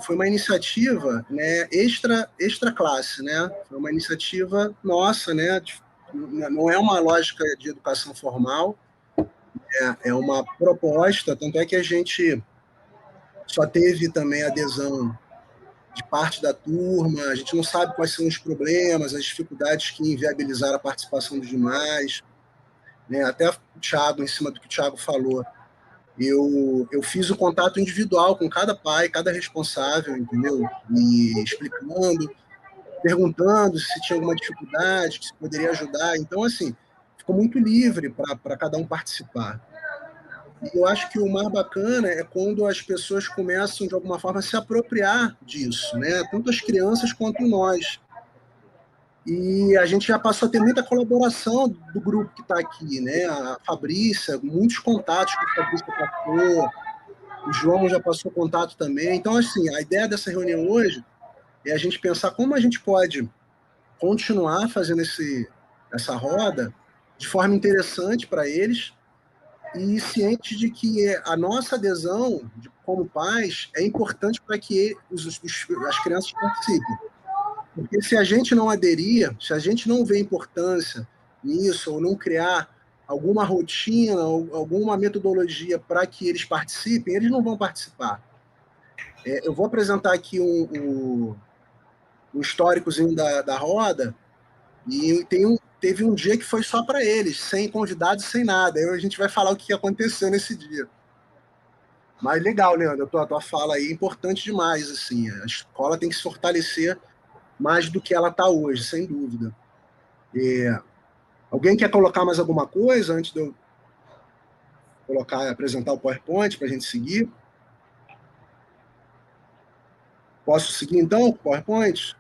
Foi uma iniciativa, né, extra classe, né? Foi uma iniciativa nossa, né? Não é uma lógica de educação formal, é uma proposta, tanto é que a gente só teve também adesão de parte da turma, a gente não sabe quais são os problemas, as dificuldades que inviabilizaram a participação dos demais, né? Até o Thiago, em cima do que o Thiago falou, eu fiz o contato individual com cada pai, cada responsável, entendeu? E explicando, perguntando se tinha alguma dificuldade, que se poderia ajudar. Então, assim, ficou muito livre para cada um participar. E eu acho que o mais bacana é quando as pessoas começam, de alguma forma, a se apropriar disso, né? Tanto as crianças quanto nós. E a gente já passou a ter muita colaboração do grupo que está aqui, né? A Fabrícia, muitos contatos que a Fabrícia passou, o João já passou contato também. Então, assim, a ideia dessa reunião hoje é a gente pensar como a gente pode continuar fazendo essa roda de forma interessante para eles e ciente de que a nossa adesão, como pais, é importante para que as crianças participem. Porque se a gente não aderir, se a gente não vê importância nisso, ou não criar alguma rotina, ou alguma metodologia para que eles participem, eles não vão participar. Eu vou apresentar aqui um históricozinho da roda, e teve um dia que foi só para eles, sem convidados, sem nada. Aí a gente vai falar o que aconteceu nesse dia. Mas legal, Leandro, a tua fala aí é importante demais. Assim, a escola tem que se fortalecer mais do que ela está hoje, sem dúvida. Alguém quer colocar mais alguma coisa antes de eu apresentar o PowerPoint para a gente seguir? Posso seguir então o PowerPoint?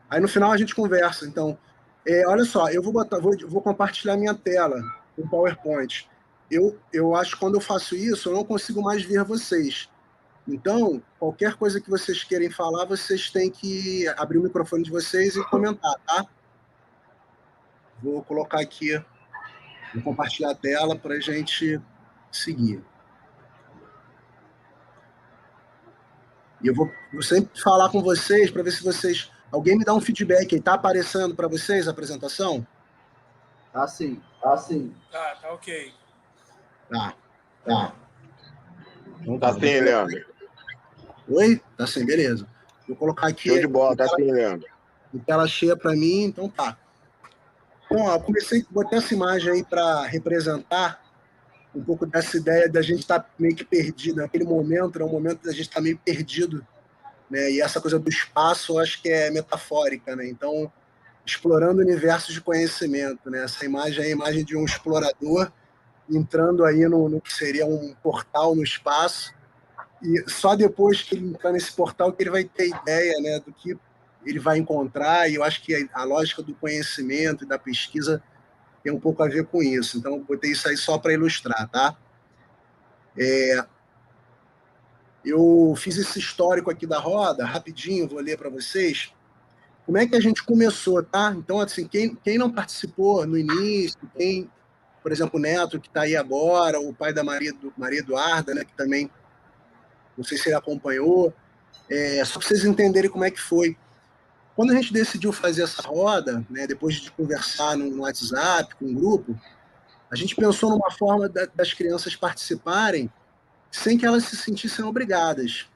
Aí no final a gente conversa. Então, olha só, eu vou compartilhar minha tela com o PowerPoint. Eu acho que quando eu faço isso, eu não consigo mais ver vocês. Então, qualquer coisa que vocês querem falar, vocês têm que abrir o microfone de vocês e comentar, tá? Vou colocar aqui, vou compartilhar a tela para a gente seguir. E eu vou sempre falar com vocês para ver se vocês. Alguém me dá um feedback aí. Tá aparecendo para vocês a apresentação? Tá sim. Tá ok. Tá. Então, Tá sim, Leandro. Oi? Tá sim, beleza. Vou colocar aqui. Show de bola, tá sim, Leandro. Em tela cheia para mim, então tá. Bom, eu comecei a botar essa imagem aí para representar um pouco dessa ideia da gente estar meio que perdido. Naquele momento, é um momento da gente estar meio perdido, né? E essa coisa do espaço, eu acho que é metafórica, né? Então, explorando universos de conhecimento, né? Essa imagem é a imagem de um explorador entrando aí no que seria um portal no espaço, e só depois que ele entrar nesse portal que ele vai ter ideia, né, do que ele vai encontrar, e eu acho que a lógica do conhecimento e da pesquisa tem um pouco a ver com isso. Então, eu botei isso aí só para ilustrar, tá? Eu fiz esse histórico aqui da roda, rapidinho, vou ler para vocês. Como é que a gente começou, tá? Então, assim, quem não participou no início, por exemplo, o Neto, que está aí agora, o pai da Maria Eduarda, né, que também, não sei se ele acompanhou, só para vocês entenderem como é que foi. Quando a gente decidiu fazer essa roda, né, depois de conversar no WhatsApp com o grupo, a gente pensou numa forma das crianças participarem sem que elas se sentissem obrigadas.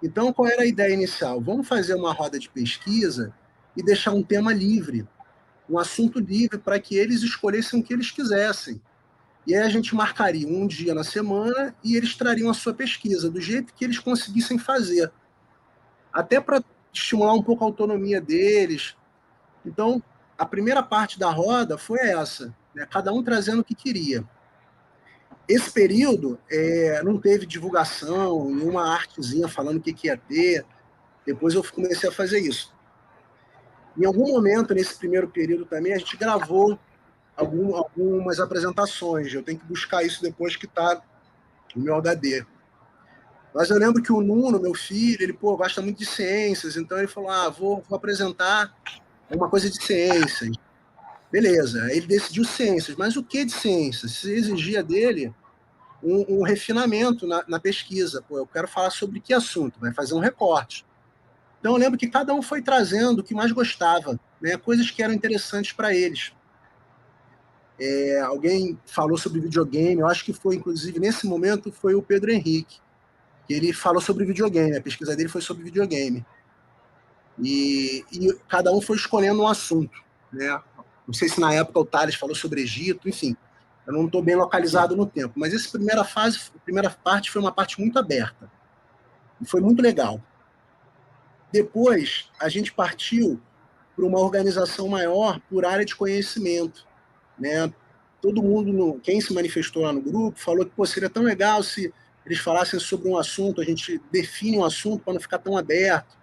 Então, qual era a ideia inicial? Vamos fazer uma roda de pesquisa e deixar um tema livre, um assunto livre para que eles escolhessem o que eles quisessem. E aí a gente marcaria um dia na semana e eles trariam a sua pesquisa, do jeito que eles conseguissem fazer. Até para estimular um pouco a autonomia deles. Então, a primeira parte da roda foi essa, né? Cada um trazendo o que queria. Esse período não teve divulgação, nenhuma artezinha falando o que ia ter. Depois eu comecei a fazer isso. Em algum momento, nesse primeiro período também, a gente gravou algumas apresentações. Eu tenho que buscar isso depois que está no meu HD. Mas eu lembro que o Nuno, meu filho, ele gosta muito de ciências, então ele falou, vou apresentar uma coisa de ciências. Beleza, aí ele decidiu ciências, mas o que de ciências? Se exigia dele um refinamento na pesquisa. Pô, eu quero falar sobre que assunto? Vai fazer um recorte. Então, eu lembro que cada um foi trazendo o que mais gostava, né? Coisas que eram interessantes para eles. Alguém falou sobre videogame, eu acho que foi, inclusive, nesse momento, foi o Pedro Henrique, que ele falou sobre videogame, a pesquisa dele foi sobre videogame. E cada um foi escolhendo um assunto, né? Não sei se na época o Thales falou sobre Egito, enfim, eu não estou bem localizado no tempo, mas essa primeira fase, a primeira parte foi uma parte muito aberta, e foi muito legal. Depois, a gente partiu para uma organização maior por área de conhecimento, né? Todo mundo, quem se manifestou lá no grupo, falou que pô, seria tão legal se eles falassem sobre um assunto, a gente define um assunto para não ficar tão aberto.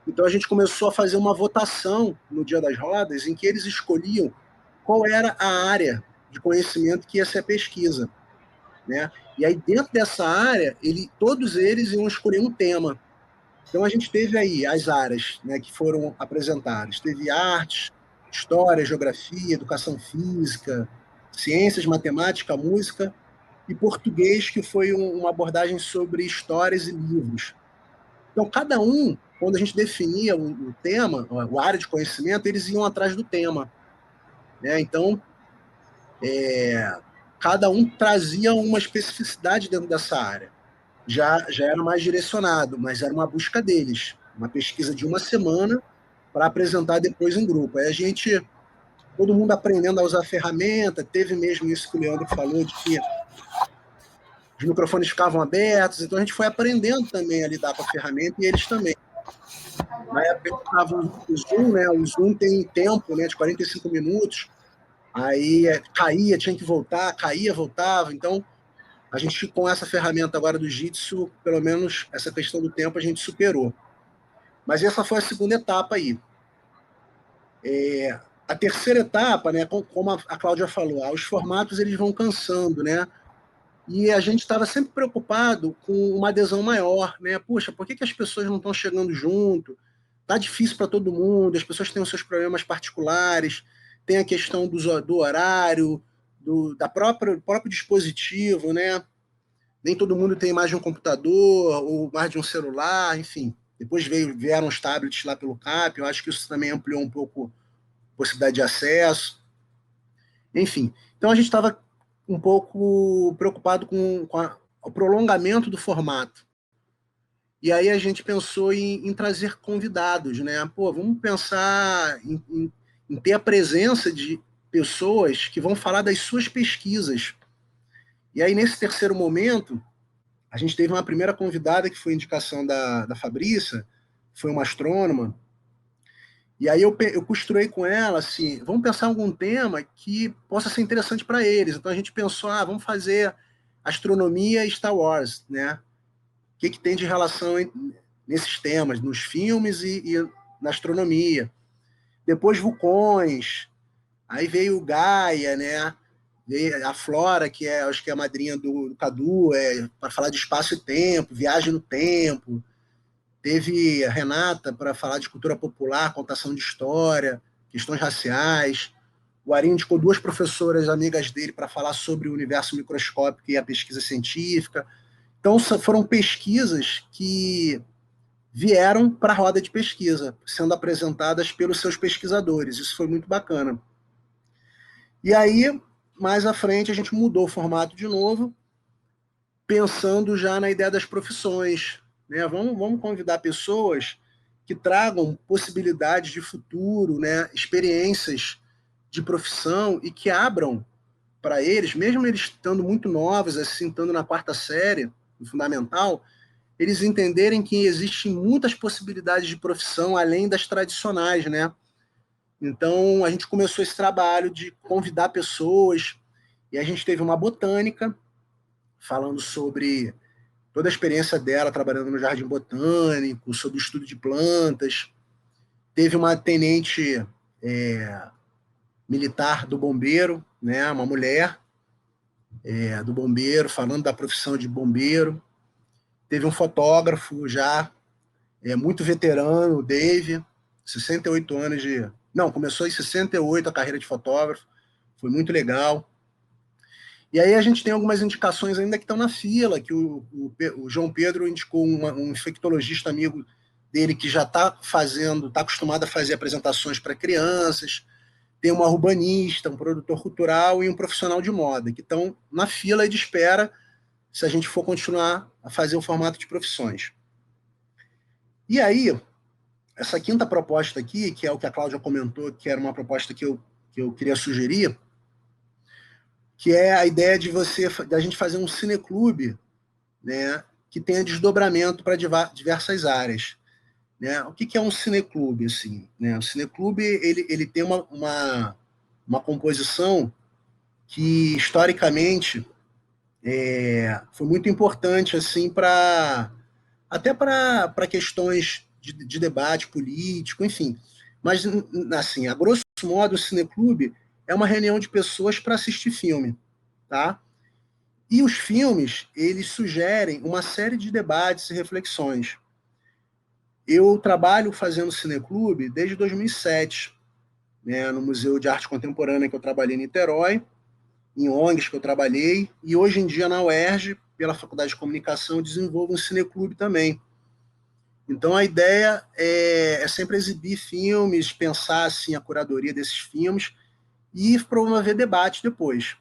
Então a gente começou a fazer uma votação no Dia das Rodas, em que eles escolhiam qual era a área de conhecimento que ia ser a pesquisa, né? E aí dentro dessa área, todos eles iam escolher um tema. Então a gente teve aí as áreas, né, que foram apresentadas. Teve artes, história, geografia, educação física, ciências, matemática, música e português, que foi uma abordagem sobre histórias e livros. Então cada um, quando a gente definia o tema, a área de conhecimento, eles iam atrás do tema, né? Então cada um trazia uma especificidade dentro dessa área. Já era mais direcionado, mas era uma busca deles, uma pesquisa de uma semana para apresentar depois em grupo. Aí todo mundo aprendendo a usar a ferramenta, teve mesmo isso que o Leandro falou, de que os microfones ficavam abertos, então a gente foi aprendendo também a lidar com a ferramenta e eles também. Na época eu usava o Zoom, né? O Zoom tem tempo, né, de 45 minutos, aí caía, tinha que voltar, caía, voltava, então a gente, com essa ferramenta agora do Jitsu, pelo menos essa questão do tempo a gente superou. Mas essa foi a segunda etapa aí. A terceira etapa, né, como a Cláudia falou, os formatos eles vão cansando, né? E a gente estava sempre preocupado com uma adesão maior, né? Puxa, por que as pessoas não estão chegando junto? Tá difícil para todo mundo, as pessoas têm os seus problemas particulares, tem a questão do horário, do próprio dispositivo, né? Nem todo mundo tem mais de um computador ou mais de um celular, enfim. Depois vieram os tablets lá pelo CAP, eu acho que isso também ampliou um pouco a possibilidade de acesso. Enfim, então a gente estava um pouco preocupado com o prolongamento do formato. E aí a gente pensou em trazer convidados, né? Pô, vamos pensar em ter a presença de pessoas que vão falar das suas pesquisas. E aí, nesse terceiro momento, a gente teve uma primeira convidada que foi indicação da Fabrícia, foi uma astrônoma, e aí eu costurei com ela assim, vamos pensar em algum tema que possa ser interessante para eles. Então a gente pensou, vamos fazer astronomia e Star Wars, né? O que tem de relação nesses temas, nos filmes e na astronomia. Depois vulcões, aí veio o Gaia, né? A Flora, que acho que é a madrinha do Cadu, para falar de espaço e tempo, viagem no tempo. Teve a Renata para falar de cultura popular, contação de história, questões raciais. O Ari indicou duas professoras amigas dele para falar sobre o universo microscópico e a pesquisa científica. Então, foram pesquisas que vieram para a roda de pesquisa, sendo apresentadas pelos seus pesquisadores. Isso foi muito bacana. E aí, mais à frente, a gente mudou o formato de novo, pensando já na ideia das profissões. Né? Vamos convidar pessoas que tragam possibilidades de futuro, né? Experiências de profissão e que abram para eles, mesmo eles estando muito novos, assim, estando na quarta série, no fundamental, eles entenderem que existem muitas possibilidades de profissão além das tradicionais, né? Então, a gente começou esse trabalho de convidar pessoas, e a gente teve uma botânica, falando sobre toda a experiência dela trabalhando no Jardim Botânico, sobre o estudo de plantas. Teve uma tenente militar do bombeiro, né, uma mulher do bombeiro, falando da profissão de bombeiro. Teve um fotógrafo já muito veterano, o Dave, 68 anos de... Não, começou em 68 a carreira de fotógrafo, foi muito legal. E aí a gente tem algumas indicações ainda que estão na fila, que o João Pedro indicou um infectologista amigo dele que já está acostumado a fazer apresentações para crianças, tem uma urbanista, um produtor cultural e um profissional de moda, que estão na fila de espera se a gente for continuar a fazer o formato de profissões. E aí, essa quinta proposta aqui, que é o que a Cláudia comentou, que era uma proposta que eu queria sugerir, que é a ideia da gente fazer um cineclube, né, que tenha desdobramento para diversas áreas. Né? O que é um cineclube? Assim, né? O cineclube ele tem uma composição que, historicamente, foi muito importante assim, até para questões de debate político, enfim. Mas, assim, a grosso modo, o cineclube é uma reunião de pessoas para assistir filme. Tá? E os filmes, eles sugerem uma série de debates e reflexões. Eu trabalho fazendo cineclube desde 2007, né, no Museu de Arte Contemporânea que eu trabalhei em Niterói, em ONGs que eu trabalhei, e hoje em dia na UERJ, pela Faculdade de Comunicação, eu desenvolvo um cineclube também. Então a ideia é sempre exibir filmes, pensar assim, a curadoria desses filmes e promover debate depois.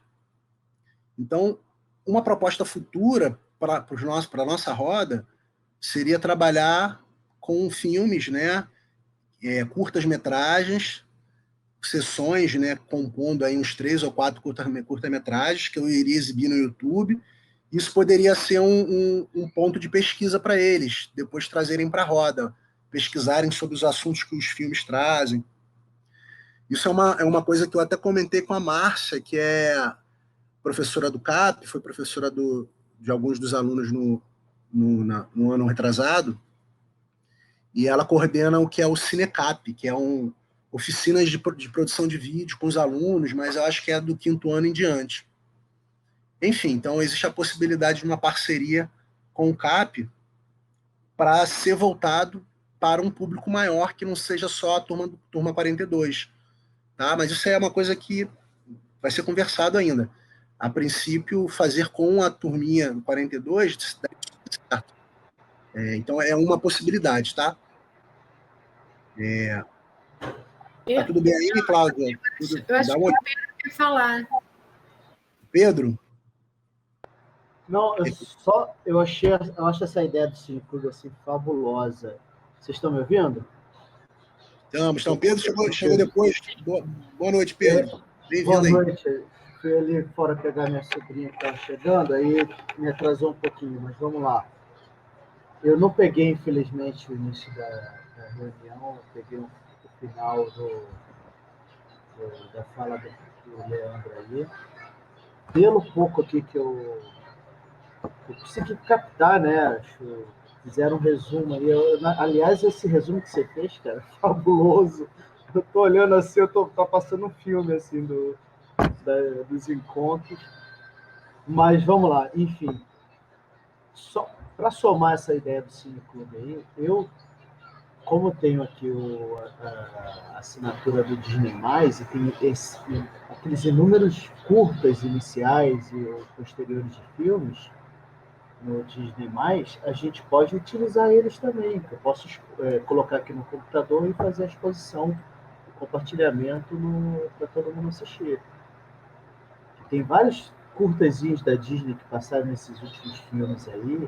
Então, uma proposta futura para a nossa roda seria trabalhar com filmes, né, curtas-metragens, sessões, né, compondo aí uns 3 ou 4 curta-metragens que eu iria exibir no YouTube. Isso poderia ser um ponto de pesquisa para eles, depois trazerem para a roda, pesquisarem sobre os assuntos que os filmes trazem. Isso é uma coisa que eu até comentei com a Márcia, que é professora do CAP, foi professora de alguns dos alunos no ano retrasado, e ela coordena o que é o Cinecap, que é oficinas de produção de vídeo com os alunos, mas eu acho que é do 5º ano em diante. Enfim, então existe a possibilidade de uma parceria com o CAP para ser voltado para um público maior, que não seja só a turma 42. Tá? Mas isso é uma coisa que vai ser conversado ainda. A princípio, fazer com a turminha 42 certo. Então é uma possibilidade, tá? Tá tudo bem aí, Cláudia? Eu acho que o Pedro quer falar. Pedro? Não, eu acho essa ideia do cineclube assim fabulosa. Vocês estão me ouvindo? Estamos. Então, Pedro chegou depois. Boa noite, Pedro. Bem-vindo aí. Boa noite. Fui ali fora pegar minha sobrinha que estava chegando, aí me atrasou um pouquinho, mas vamos lá. Eu não peguei, infelizmente, o início da reunião, eu peguei o final da fala do Leandro aí. Pelo pouco aqui que eu consegui captar, né? Acho, fizeram um resumo aí. Aliás, esse resumo que você fez, cara, é fabuloso. Eu tô olhando assim, tá passando um filme assim dos encontros. Mas vamos lá, enfim. Só para somar essa ideia do cineclube aí, eu, como tenho aqui a assinatura do Disney+, e tem aqueles inúmeros curtas iniciais e posteriores de filmes no Disney+, a gente pode utilizar eles também. Eu posso colocar aqui no computador e fazer a exposição, o compartilhamento para todo mundo assistir. Tem vários curtazinhos da Disney que passaram nesses últimos filmes aí,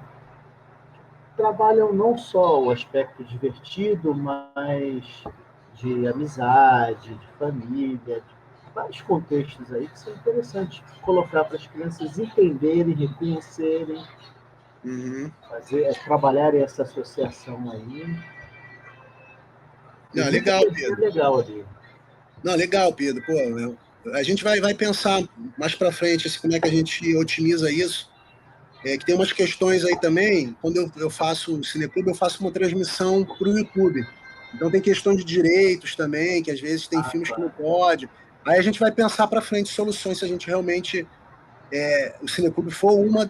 trabalham não só o aspecto divertido, mas de amizade, de família, de vários contextos aí que são interessantes colocar para as crianças entenderem, reconhecerem, trabalharem essa associação aí. Não, legal, Pedro. Legal ali. Não, legal, Pedro. Pô, a gente vai pensar mais para frente assim, como é que a gente otimiza isso. Que tem umas questões aí também. Quando eu faço o Cineclube, eu faço uma transmissão para o YouTube. Então tem questão de direitos também, que às vezes tem filmes que não pode. Aí a gente vai pensar para frente soluções se a gente realmente o Cineclube for uma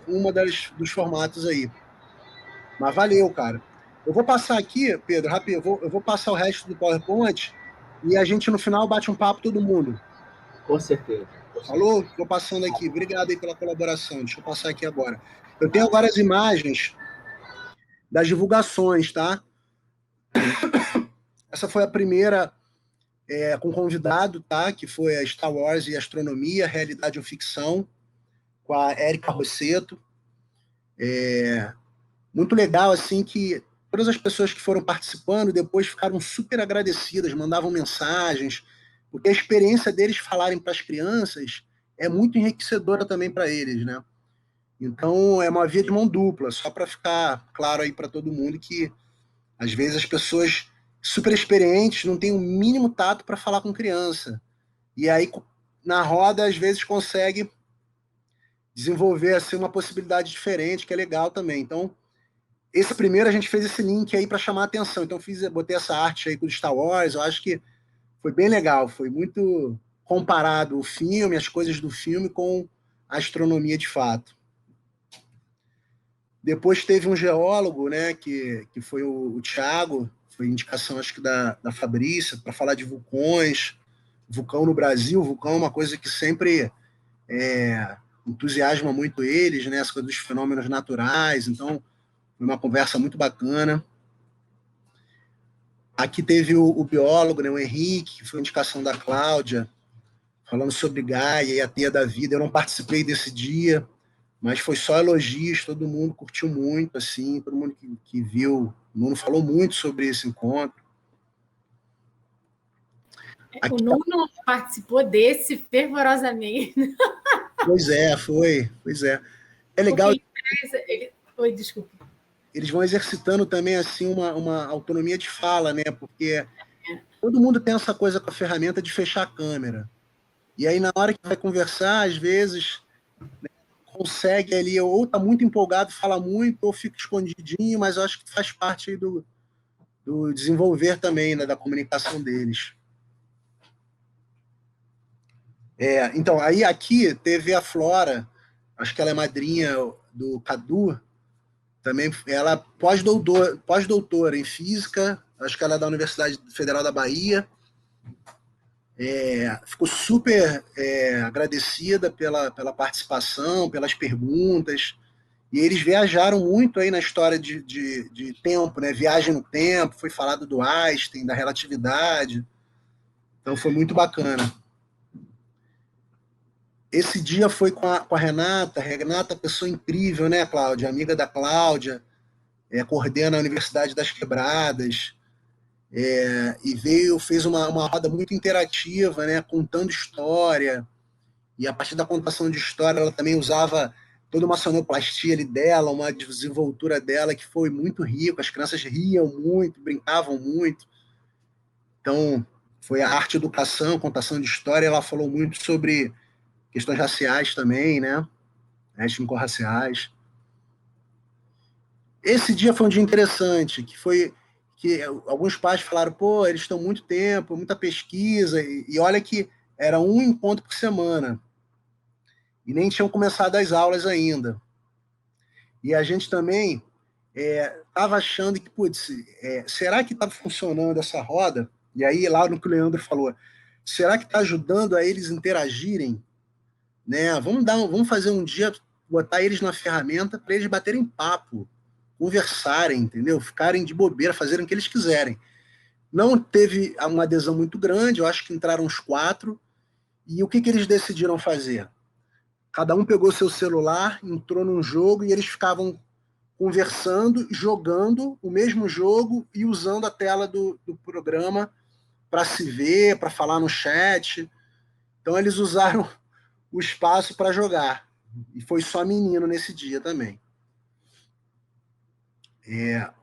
dos formatos aí. Mas valeu, cara. Eu vou passar aqui, Pedro, rápido, eu vou passar o resto do PowerPoint e a gente no final bate um papo todo mundo. Com certeza. Falou? Estou passando aqui. Obrigado aí pela colaboração. Deixa eu passar aqui agora. Eu tenho agora as imagens das divulgações, tá? Essa foi a primeira com convidado, tá? Que foi a Star Wars e Astronomia, Realidade ou Ficção, com a Érica Rosseto. Muito legal, assim, que todas as pessoas que foram participando depois ficaram super agradecidas, mandavam mensagens, porque a experiência deles falarem para as crianças é muito enriquecedora também para eles, né? Então, é uma via de mão dupla, só para ficar claro aí para todo mundo que, às vezes, as pessoas super experientes não têm o mínimo tato para falar com criança. E aí, na roda, às vezes, consegue desenvolver assim, uma possibilidade diferente, que é legal também. Então, esse primeiro a gente fez esse link aí para chamar a atenção. Então, botei essa arte aí com o Star Wars, eu acho que foi bem legal, foi muito comparado o filme, as coisas do filme com a astronomia de fato. Depois teve um geólogo, né, que foi o Thiago, foi indicação acho que da Fabrícia, para falar de vulcões, vulcão no Brasil. Vulcão é uma coisa que sempre entusiasma muito eles, né, as coisas dos fenômenos naturais. Então, foi uma conversa muito bacana. Aqui teve o biólogo, né, o Henrique, que foi indicação da Cláudia, falando sobre Gaia e a teia da vida. Eu não participei desse dia, mas foi só elogios, todo mundo curtiu muito, assim, todo mundo que viu, o Nuno falou muito sobre esse encontro. O Nuno participou desse fervorosamente. Pois é. É legal. Oi, desculpa. Eles vão exercitando também assim uma autonomia de fala, né? Porque todo mundo tem essa coisa com a ferramenta de fechar a câmera. E aí, na hora que vai conversar, às vezes, né, consegue ali, ou tá muito empolgado, fala muito, ou fica escondidinho, mas eu acho que faz parte aí do desenvolver também, né, da comunicação deles. Então, aí aqui teve a Flora, acho que ela é madrinha do Cadu, também ela é pós-doutora em física, acho que ela é da Universidade Federal da Bahia. Ficou super agradecida pela participação, pelas perguntas, e eles viajaram muito aí na história de tempo, né? Viagem no tempo, foi falado do Einstein, da relatividade, então foi muito bacana. Esse dia foi com a Renata. Renata, pessoa incrível, né, Cláudia? Amiga da Cláudia, coordena a Universidade das Quebradas, e fez uma roda muito interativa, né, contando história, e a partir da contação de história ela também usava toda uma sonoplastia ali dela, uma desenvoltura dela que foi muito rica, as crianças riam muito, brincavam muito. Então, foi a arte educação, contação de história, ela falou muito sobre questões raciais também, né? Étnico-raciais. Esse dia foi um dia interessante, que foi que alguns pais falaram, pô, eles estão muito tempo, muita pesquisa, e olha que era um encontro por semana, e nem tinham começado as aulas ainda. E a gente também estava achando que, putz, será que está funcionando essa roda? E aí, lá no que o Leandro falou, será que está ajudando a eles interagirem? Né? Vamos fazer um dia, botar eles na ferramenta para eles baterem papo, conversarem, entendeu? Ficarem de bobeira, fazerem o que eles quiserem. Não teve uma adesão muito grande, eu acho que entraram uns 4, e o que eles decidiram fazer? Cada um pegou seu celular, entrou num jogo, e eles ficavam conversando, jogando o mesmo jogo e usando a tela do programa para se ver, para falar no chat. Então eles usaram o espaço para jogar. E foi só menino nesse dia também.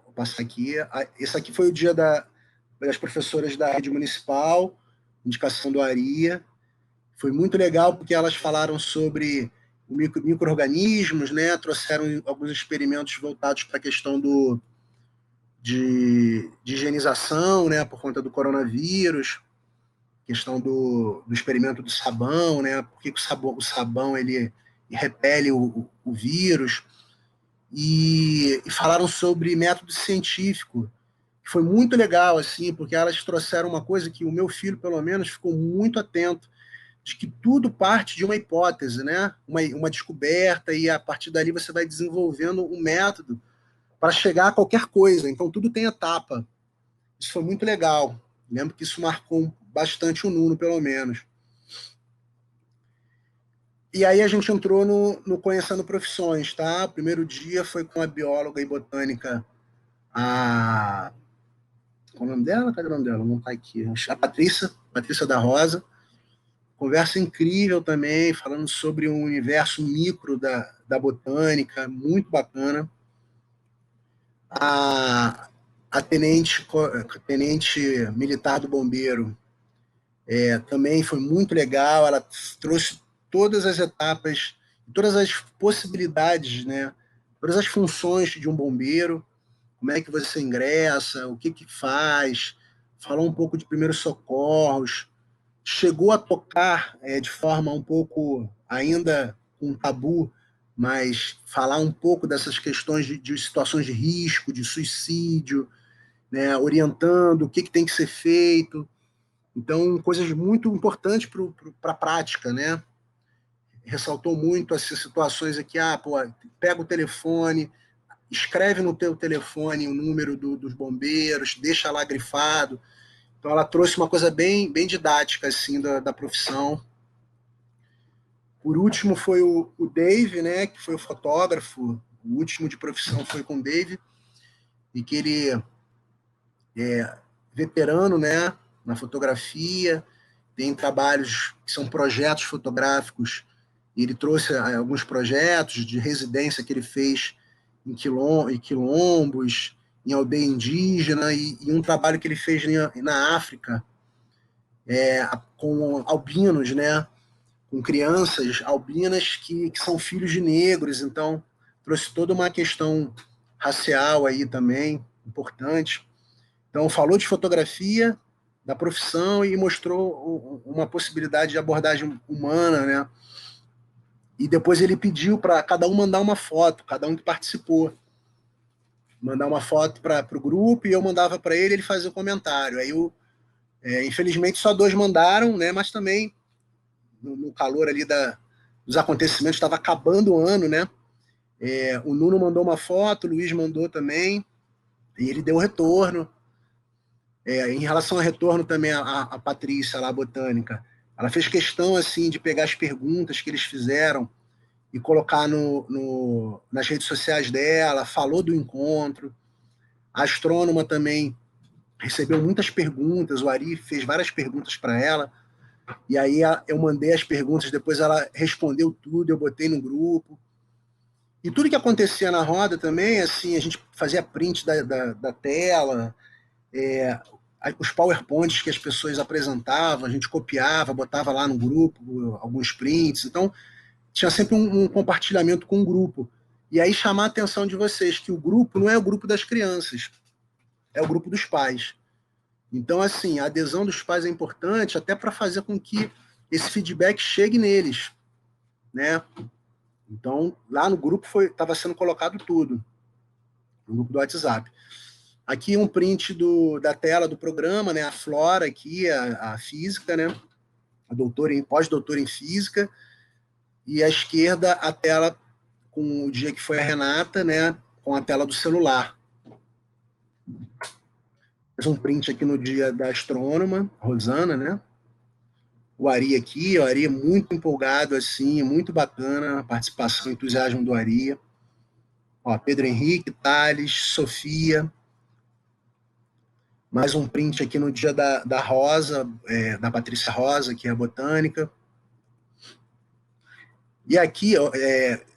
Vou passar aqui. Esse aqui foi o dia das professoras da rede municipal, indicação do Aria. Foi muito legal porque elas falaram sobre micro-organismos, né? Trouxeram alguns experimentos voltados para a questão de higienização, né? Por conta do coronavírus, questão do experimento do sabão, né? Por que o sabão ele repele o vírus, e falaram sobre método científico, que foi muito legal, assim, porque elas trouxeram uma coisa que o meu filho, pelo menos, ficou muito atento, de que tudo parte de uma hipótese, né? Uma descoberta, e a partir dali você vai desenvolvendo um método para chegar a qualquer coisa. Então, tudo tem etapa. Isso foi muito legal. Lembro que isso marcou bastante o Nuno, pelo menos. E aí a gente entrou no Conhecendo Profissões, tá? O primeiro dia foi com a bióloga e botânica, qual é o nome dela? Cadê o nome dela? Não está aqui. A Patrícia da Rosa. Conversa incrível também, falando sobre o universo micro da botânica, muito bacana. A tenente militar do bombeiro também foi muito legal. Ela trouxe todas as etapas, todas as possibilidades, né? Todas as funções de um bombeiro, como é que você ingressa, o que faz, falou um pouco de primeiros socorros, chegou a tocar de forma um pouco ainda um tabu, mas falar um pouco dessas questões de situações de risco, de suicídio, né, orientando o que tem que ser feito. Então, coisas muito importantes para a prática, né? Ressaltou muito essas situações aqui, pega o telefone, escreve no teu telefone o número dos bombeiros, deixa lá grifado. Então, ela trouxe uma coisa bem, bem didática assim, da profissão. Por último, foi o Dave, né, que foi o fotógrafo. O último de profissão foi com o Dave, e que ele é veterano, né, na fotografia, tem trabalhos que são projetos fotográficos. Ele trouxe alguns projetos de residência que ele fez em quilombos, em aldeia indígena, e um trabalho que ele fez na África, com albinos, né? Com crianças albinas que são filhos de negros. Então, trouxe toda uma questão racial aí também, importante. Então, falou de fotografia, da profissão, e mostrou uma possibilidade de abordagem humana, né? E depois ele pediu para cada um mandar uma foto, cada um que participou. Mandar uma foto para o grupo, e eu mandava para ele fazia o comentário. Aí, infelizmente, só 2 mandaram, né? Mas também, no calor ali dos acontecimentos, estava acabando o ano, né? O Nuno mandou uma foto, o Luiz mandou também, e ele deu retorno. Em relação ao retorno também, a Patrícia, lá, a botânica, ela fez questão assim de pegar as perguntas que eles fizeram e colocar nas redes sociais dela, falou do encontro. A astrônoma também recebeu muitas perguntas, o Ari fez várias perguntas para ela, e aí eu mandei as perguntas, depois ela respondeu tudo, eu botei no grupo. E tudo que acontecia na roda também, assim, a gente fazia print da tela, os PowerPoints que as pessoas apresentavam, a gente copiava, botava lá no grupo alguns prints. Então, tinha sempre um compartilhamento com o grupo. E aí chamar a atenção de vocês que o grupo não é o grupo das crianças, é o grupo dos pais. Então, assim, a adesão dos pais é importante até para fazer com que esse feedback chegue neles, né? Então, lá no grupo estava sendo colocado tudo, no grupo do WhatsApp. Aqui um print da tela do programa, né? A Flora aqui, a física, né? A pós-doutora em física. E à esquerda a tela com o dia que foi a Renata, né? Com a tela do celular. Fiz um print aqui no dia da astrônoma, Rosana, né? O Ari aqui, o Ari muito empolgado, assim, muito bacana a participação, o entusiasmo do Ari. Ó, Pedro Henrique, Thales, Sofia. Mais um print aqui no dia da Rosa, da Patrícia Rosa, que é a botânica. E aqui,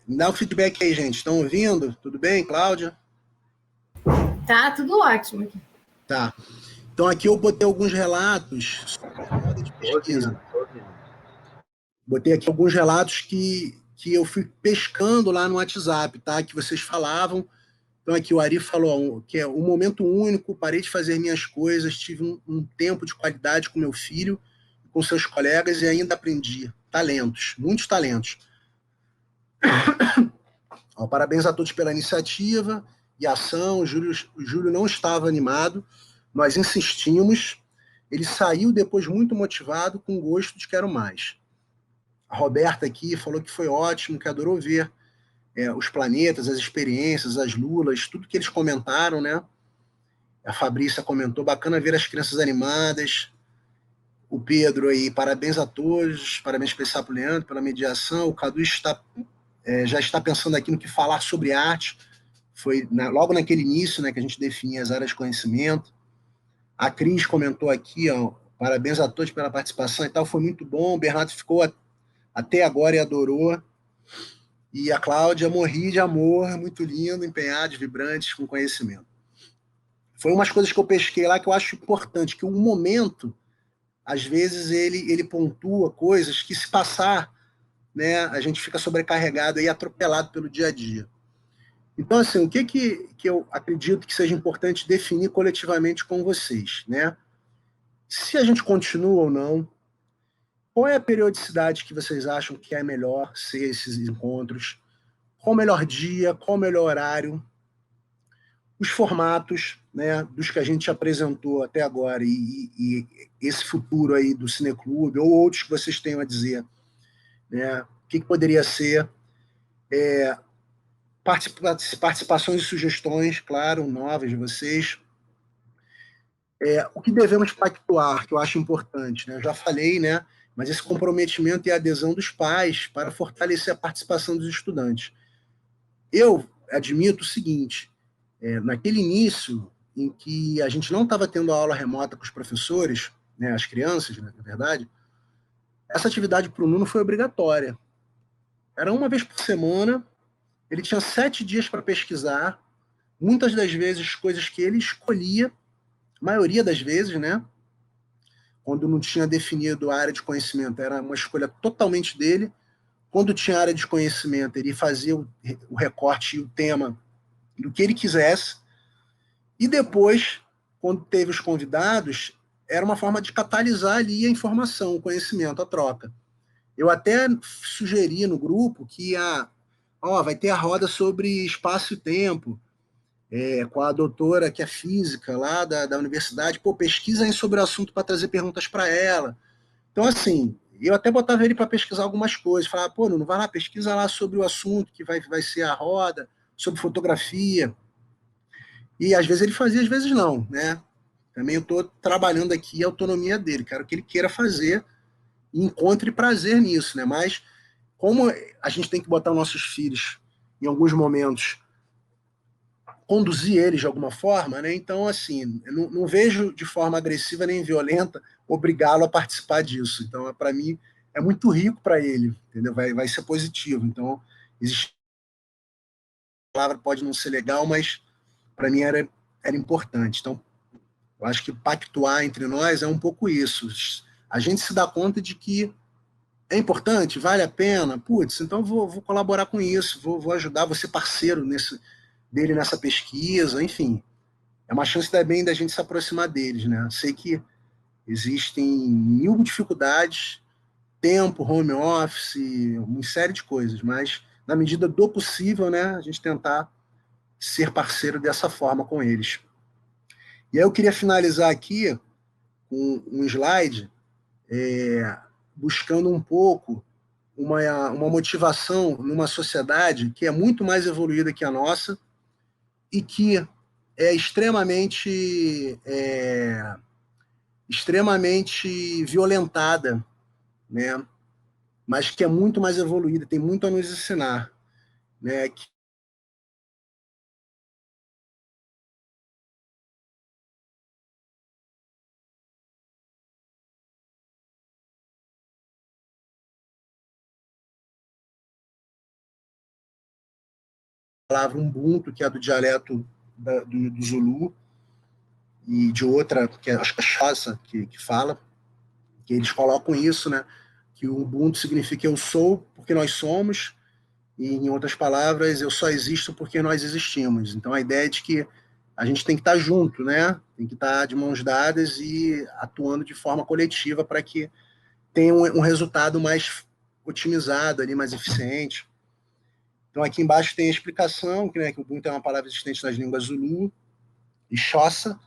dá um feedback aí, gente. Estão ouvindo? Tudo bem, Cláudia? Tá, tudo ótimo. Tá. Então aqui eu botei alguns relatos sobre a roda de pesquisa. Botei aqui alguns relatos que eu fui pescando lá no WhatsApp, tá? Que vocês falavam. Então aqui o Ari falou que é um momento único, parei de fazer minhas coisas, tive um tempo de qualidade com meu filho, com seus colegas, e ainda aprendi. Talentos, muitos talentos. Parabéns a todos pela iniciativa e ação. O Júlio não estava animado, nós insistimos. Ele saiu depois muito motivado, com gosto de quero mais. A Roberta aqui falou que foi ótimo, que adorou ver os planetas, as experiências, as lulas, tudo que eles comentaram, né? A Fabrícia comentou, bacana ver as crianças animadas. O Pedro aí, parabéns a todos, parabéns especial para o Leandro pela mediação. O Cadu já está pensando aqui no que falar sobre arte. Foi logo naquele início, né, que a gente definia as áreas de conhecimento. A Cris comentou aqui, ó, parabéns a todos pela participação e tal, foi muito bom. O Bernardo ficou até agora e adorou. E a Cláudia, morri de amor, muito lindo, empenhados, vibrantes, com conhecimento. Foi umas coisas que eu pesquei lá que eu acho importante, que o momento, às vezes, ele pontua coisas que, se passar, né, a gente fica sobrecarregado e atropelado pelo dia a dia. Então, assim, o que eu acredito que seja importante definir coletivamente com vocês, né? Se a gente continua ou não, qual é a periodicidade que vocês acham que é melhor ser esses encontros? Qual o melhor dia? Qual o melhor horário? Os formatos, né, dos que a gente apresentou até agora e esse futuro aí do Cineclube, ou outros que vocês tenham a dizer, né? O que poderia ser? Participações e sugestões, claro, novas de vocês. O que devemos pactuar, que eu acho importante, né? Eu já falei, né? Mas esse comprometimento e a adesão dos pais para fortalecer a participação dos estudantes. Eu admito o seguinte, naquele início em que a gente não estava tendo aula remota com os professores, né, as crianças, né, na verdade, essa atividade para o Nuno foi obrigatória. Era uma vez por semana, ele tinha 7 dias para pesquisar, muitas das vezes coisas que ele escolhia, a maioria das vezes, né, quando não tinha definido a área de conhecimento, era uma escolha totalmente dele. Quando tinha área de conhecimento, ele fazia o recorte e o tema do que ele quisesse. E depois, quando teve os convidados, era uma forma de catalisar ali a informação, o conhecimento, a troca. Eu até sugeri no grupo que vai ter a roda sobre espaço e tempo, com a doutora que é física lá da universidade. Pô, pesquisa aí sobre o assunto para trazer perguntas para ela. Então, assim, eu até botava ele para pesquisar algumas coisas. Falava, pô, Nuno, vai lá, pesquisa lá sobre o assunto que vai ser a roda, sobre fotografia. E às vezes ele fazia, às vezes não, né? Também eu estou trabalhando aqui a autonomia dele, quero que ele queira fazer e encontre prazer nisso, né? Mas como a gente tem que botar nossos filhos em alguns momentos, conduzir eles de alguma forma, né? Então, assim, eu não vejo de forma agressiva nem violenta obrigá-lo a participar disso. Então, para mim, é muito rico para ele, entendeu? Vai ser positivo. Então, existe a palavra pode não ser legal, mas para mim era importante. Então, eu acho que pactuar entre nós é um pouco isso. A gente se dá conta de que é importante, vale a pena, putz, então vou colaborar com isso, vou ajudar, vou ser parceiro dele nessa pesquisa, enfim. É uma chance também da gente se aproximar deles, né? Sei que existem 1000 dificuldades, tempo, home office, uma série de coisas, mas na medida do possível, né, a gente tentar ser parceiro dessa forma com eles. E aí eu queria finalizar aqui com um slide, buscando um pouco uma motivação numa sociedade que é muito mais evoluída que a nossa e que é extremamente violentada, né? Mas que é muito mais evoluída, tem muito a nos ensinar, né? A palavra Ubuntu, que é do dialeto do Zulu, e de outra, que é, acho que é Xhosa, que fala, que eles colocam isso, né? Que o Ubuntu significa eu sou porque nós somos, e em outras palavras, eu só existo porque nós existimos. Então a ideia é de que a gente tem que estar junto, né? Tem que estar de mãos dadas e atuando de forma coletiva para que tenha um resultado mais otimizado ali, mais eficiente. Então aqui embaixo tem a explicação, que, né, que o Ubuntu é uma palavra existente nas línguas Zulu e Xhosa,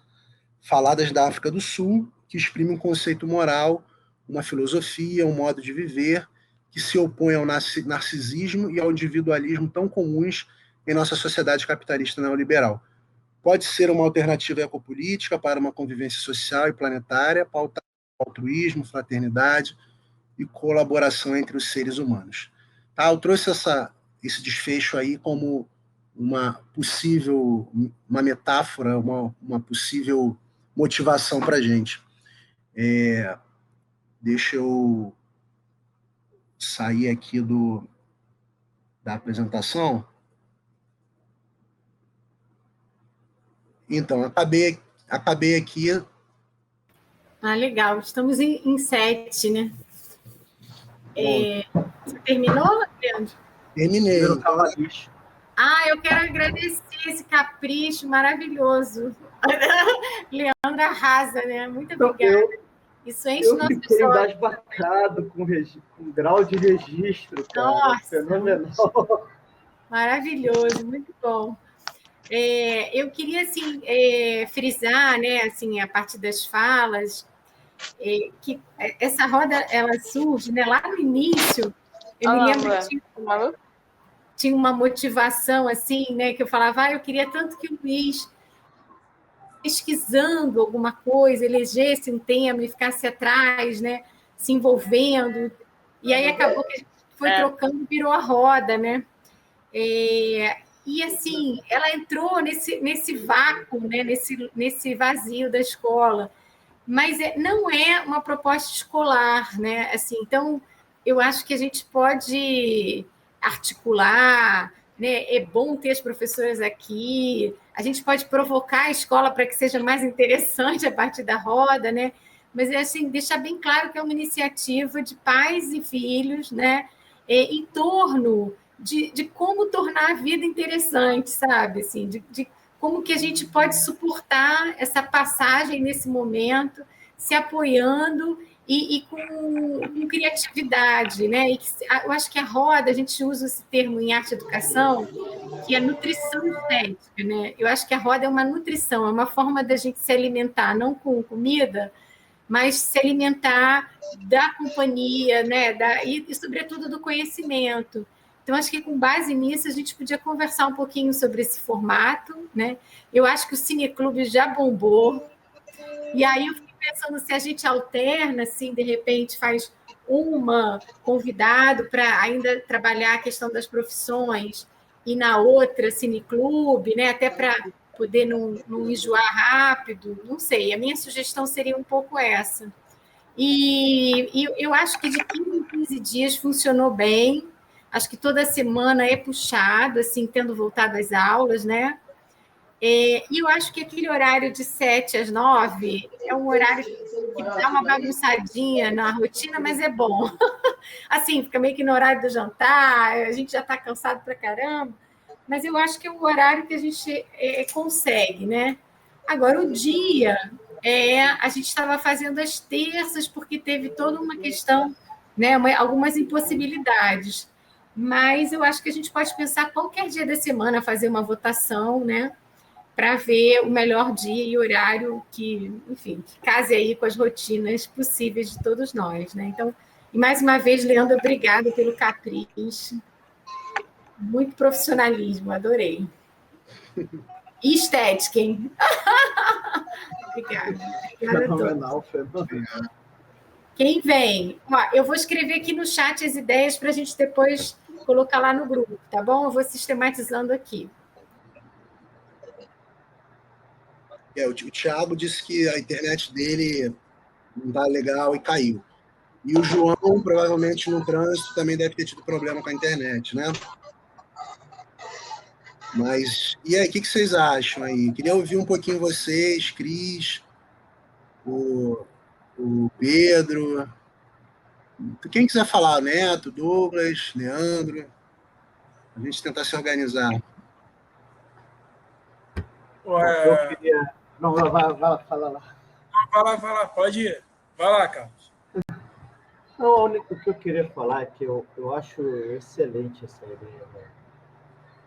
faladas da África do Sul, que exprime um conceito moral, uma filosofia, um modo de viver, que se opõe ao narcisismo e ao individualismo tão comuns em nossa sociedade capitalista neoliberal. Pode ser uma alternativa ecopolítica para uma convivência social e planetária, pautada por altruísmo, fraternidade e colaboração entre os seres humanos. Tá? Eu trouxe esse desfecho aí como uma metáfora, uma possível motivação para a gente. Deixa eu sair aqui da apresentação. Então, acabei aqui. Legal. Estamos em 7, né? Você terminou, Leandro? Terminei. Eu quero agradecer esse capricho maravilhoso. Leandro arrasa, né? Muito obrigada. Isso enche eu nosso fiquei sonho. embasbacado com grau de registro, cara. Nossa, fenomenal. Maravilhoso, muito bom. Eu queria assim, frisar, né, assim, a partir das falas, que essa roda ela surge, né, lá no início. Eu me lembro que tinha uma motivação assim, né, que eu falava, eu queria tanto que o Luiz pesquisando alguma coisa, elegesse um tema e ficasse atrás, né, se envolvendo. E aí acabou que a gente foi trocando, virou a roda, né? E assim, ela entrou nesse vácuo, né? nesse vazio da escola. Mas não é uma proposta escolar, né? Assim, então, eu acho que a gente pode articular, né? É bom ter as professoras aqui, a gente pode provocar a escola para que seja mais interessante a partir da roda, né? Mas assim, deixar bem claro que é uma iniciativa de pais e filhos, né? Em torno de como tornar a vida interessante, sabe? Assim, de como que a gente pode suportar essa passagem nesse momento, se apoiando e com criatividade, né? Eu acho que a roda, a gente usa esse termo em arte e educação, que é nutrição estética, né? Eu acho que a roda é uma nutrição, é uma forma da gente se alimentar, não com comida, mas se alimentar da companhia, né? E sobretudo, do conhecimento. Então, acho que com base nisso, a gente podia conversar um pouquinho sobre esse formato, né? Eu acho que o Cineclube já bombou, e aí eu fiquei pensando se a gente alterna, assim, de repente faz uma convidado para ainda trabalhar a questão das profissões, e na outra Cineclube, né? Até para poder não enjoar rápido, não sei. A minha sugestão seria um pouco essa. E eu acho que de 15 em 15 dias funcionou bem. Acho que toda semana é puxado, assim, tendo voltado às aulas, né? E eu acho que aquele horário de 7 às 9 é um horário que dá uma bagunçadinha na rotina, mas é bom. Assim, fica meio que no horário do jantar, a gente já está cansado pra caramba, mas eu acho que é um horário que a gente consegue, né? Agora, o dia, a gente estava fazendo as terças, porque teve toda uma questão, né, algumas impossibilidades. Mas eu acho que a gente pode pensar qualquer dia da semana, fazer uma votação, né? Para ver o melhor dia e horário que, enfim, que case aí com as rotinas possíveis de todos nós, né? Então, e mais uma vez, Leandro, obrigada pelo capricho. Muito profissionalismo, adorei. E estética, hein? Obrigada. Fenomenal. Quem vem? Eu vou escrever aqui no chat as ideias para a gente depois colocar lá no grupo, tá bom? Eu vou sistematizando aqui. O Thiago disse que a internet dele não está legal e caiu. E o João, provavelmente, no trânsito, também deve ter tido problema com a internet, né? Mas, e aí, o que vocês acham aí? Queria ouvir um pouquinho vocês, Cris, o Pedro, quem quiser falar, Neto, Douglas, Leandro, a gente tentar se organizar. Eu queria... Não, vai lá, fala lá. Vai lá, pode ir. Vai lá, Carlos. Não, o que eu queria falar é que eu acho excelente essa ideia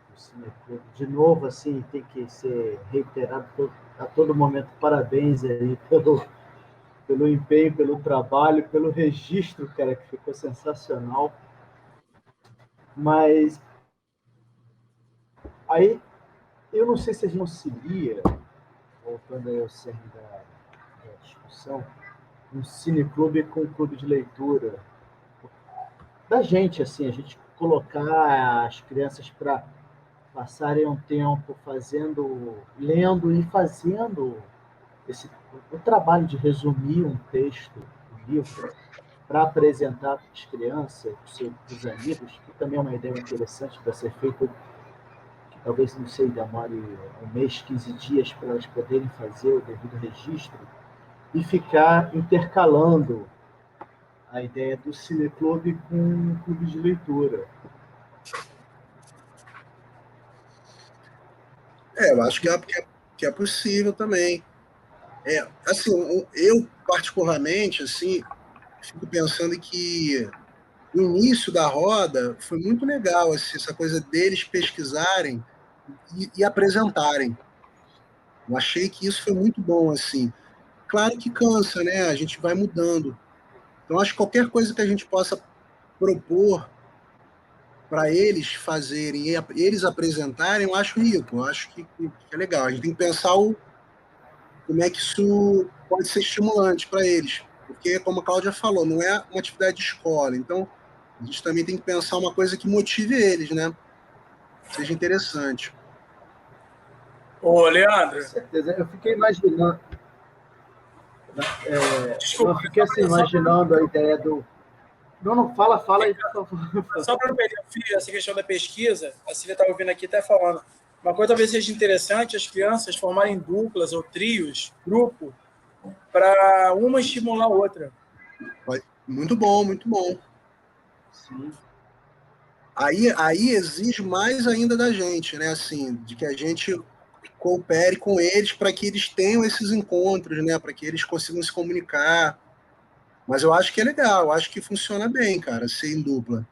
do Cineclube. De novo, assim, tem que ser reiterado a todo momento. Parabéns aí pelo empenho, pelo trabalho, pelo registro, cara, que ficou sensacional. Mas aí eu não sei se a gente concilia, voltando aí ao cerne da discussão, um cineclube com um clube de leitura. Da gente, assim, a gente colocar as crianças para passarem um tempo lendo e fazendo o trabalho de resumir um texto, um livro, para apresentar para as crianças, para os amigos, que também é uma ideia interessante para ser feita, que talvez, não sei, demore um mês, 15 dias para elas poderem fazer o devido registro, e ficar intercalando a ideia do cineclube com um clube de leitura. Eu acho que é possível também. Assim, eu particularmente, assim, fico pensando que o início da roda foi muito legal, assim, essa coisa deles pesquisarem e apresentarem. Eu achei que isso foi muito bom, assim. Claro que cansa, né? A gente vai mudando. Então, acho que qualquer coisa que a gente possa propor para eles fazerem e eles apresentarem, eu acho rico, eu acho que é legal. A gente tem que pensar como é que isso pode ser estimulante para eles. Porque, como a Cláudia falou, não é uma atividade de escola. Então, a gente também tem que pensar uma coisa que motive eles, né? Seja interessante. Ô, Com Leandro, certeza. Eu fiquei imaginando, eu desculpa, fiquei assim, imaginando a ideia do. Não, não, fala aí, por favor. só para não perder o fio, essa questão da pesquisa, a Cília está ouvindo aqui até falando. Uma coisa talvez seja interessante as crianças formarem duplas ou trios, grupo, para uma estimular a outra. Muito bom, muito bom. Sim. Aí exige mais ainda da gente, né? Assim, de que a gente coopere com eles para que eles tenham esses encontros, né? Para que eles consigam se comunicar. Mas eu acho que é legal, eu acho que funciona bem, cara, ser em dupla.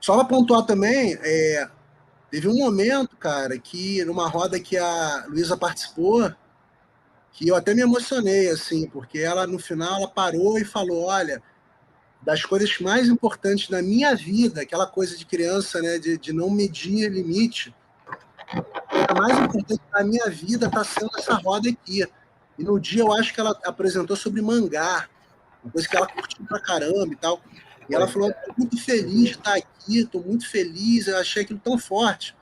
Só para pontuar também, teve um momento, cara, que numa roda que a Luísa participou, que eu até me emocionei, assim, porque ela no final ela parou e falou: olha, das coisas mais importantes da minha vida, aquela coisa de criança, né, de não medir limite, a mais importante da minha vida está sendo essa roda aqui. E no dia eu acho que ela apresentou sobre mangá, uma coisa que ela curtiu pra caramba e tal. E ela falou: estou muito feliz de estar aqui, estou muito feliz, eu achei aquilo tão forte.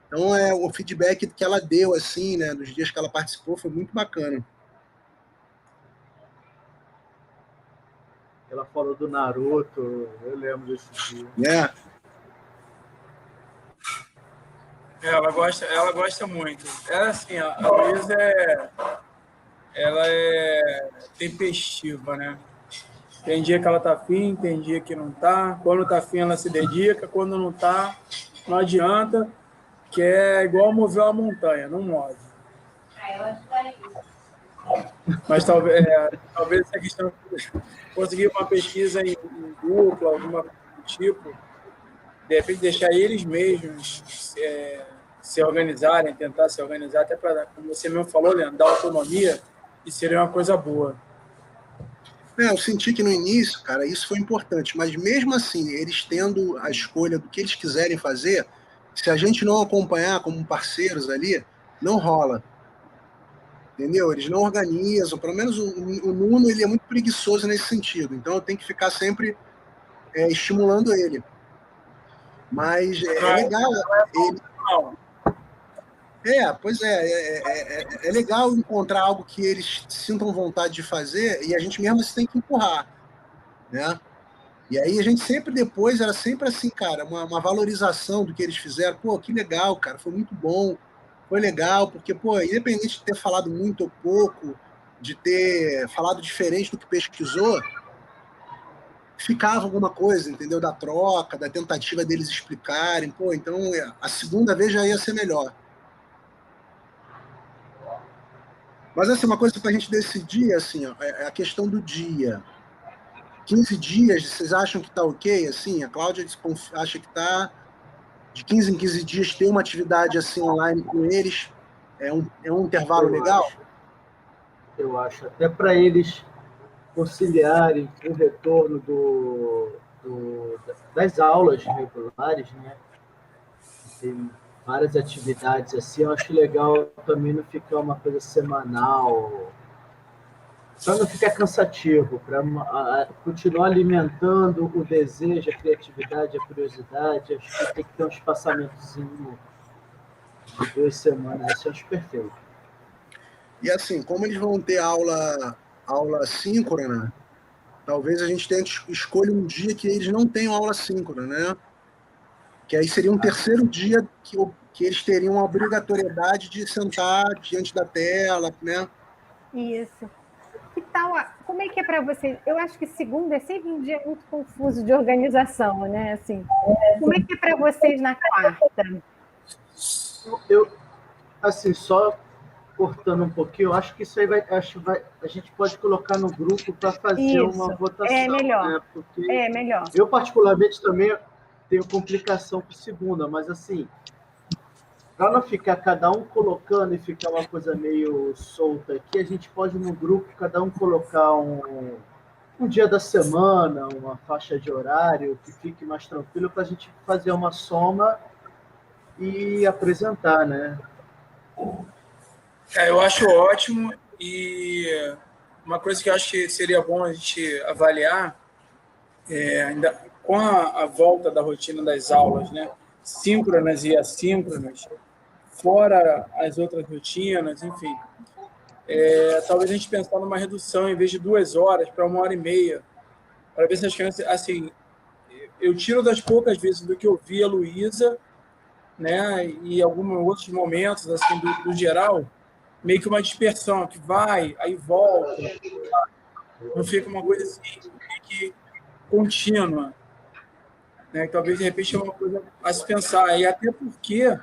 Então, o feedback que ela deu, assim, né, nos dias que ela participou, foi muito bacana. Ela falou do Naruto, eu lembro desse dia. Né? Ela gosta muito. Ela, assim, a Luísa ela é tempestiva, né? Tem dia que ela tá afim, tem dia que não tá. Quando tá afim, ela se dedica. Quando não tá, não adianta, que é igual mover uma montanha, não move. Mas talvez essa questão de conseguir uma pesquisa em dupla, alguma coisa do tipo, de repente deixar eles mesmos se organizarem, tentar se organizar, até para, como você mesmo falou, Leandro, dar autonomia, e seria uma coisa boa. Eu senti que no início, cara, isso foi importante, mas mesmo assim, eles tendo a escolha do que eles quiserem fazer, se a gente não acompanhar como parceiros ali, não rola. Entendeu? Eles não organizam, pelo menos o Nuno ele é muito preguiçoso nesse sentido, então eu tenho que ficar sempre estimulando ele. Mas é legal ele. Não, Pois é legal encontrar algo que eles sintam vontade de fazer e a gente mesmo assim tem que empurrar, né? E aí a gente sempre depois, era sempre assim, cara, uma valorização do que eles fizeram. Pô, que legal, cara, foi muito bom, foi legal, porque, pô, independente de ter falado muito ou pouco, de ter falado diferente do que pesquisou, ficava alguma coisa, entendeu? Da troca, da tentativa deles explicarem, pô, então a segunda vez já ia ser melhor. Mas, assim, uma coisa para a gente decidir, assim, ó, é a questão do dia. 15 dias, vocês acham que está ok? Assim, a Cláudia acha que está de 15 em 15 dias ter uma atividade assim online com eles. É um intervalo legal? Eu acho. Até para eles conciliarem o retorno das aulas regulares, né? Tem várias atividades assim. Eu acho legal também não ficar uma coisa semanal, para não ficar cansativo, para continuar alimentando o desejo, a criatividade, a curiosidade. Acho que tem que ter um espaçamentozinho de 2 semanas, isso eu acho perfeito. E assim, como eles vão ter aula síncrona, talvez a gente escolha um dia que eles não tenham aula síncrona, né? Que aí seria um terceiro dia que eles teriam a obrigatoriedade de sentar diante da tela, né? Isso. Que tal? Como é que é para vocês? Eu acho que segunda é sempre um dia muito confuso de organização, né? Assim, como é que é para vocês na quarta? Assim, só cortando um pouquinho, eu acho que isso aí a gente pode colocar no grupo para fazer uma votação. É melhor. Né? Porque é melhor. Eu, particularmente, também tenho complicação com segunda, mas assim, para não ficar cada um colocando e ficar uma coisa meio solta aqui, a gente pode no grupo, cada um colocar um dia da semana, uma faixa de horário que fique mais tranquilo para a gente fazer uma soma e apresentar, né? Eu acho ótimo, e uma coisa que eu acho que seria bom a gente avaliar, ainda com a volta da rotina das aulas, né, síncronas e assíncronas, fora as outras rotinas, enfim, talvez a gente pensar numa redução, em vez de 2 horas, para 1h30, para ver se as crianças, assim, eu tiro das poucas vezes do que eu vi a Luísa, né, e alguns outros momentos, assim, do geral, meio que uma dispersão, que vai, aí volta, não fica uma coisa assim, meio que contínua, né? Talvez, de repente, é uma coisa a se pensar, e até porque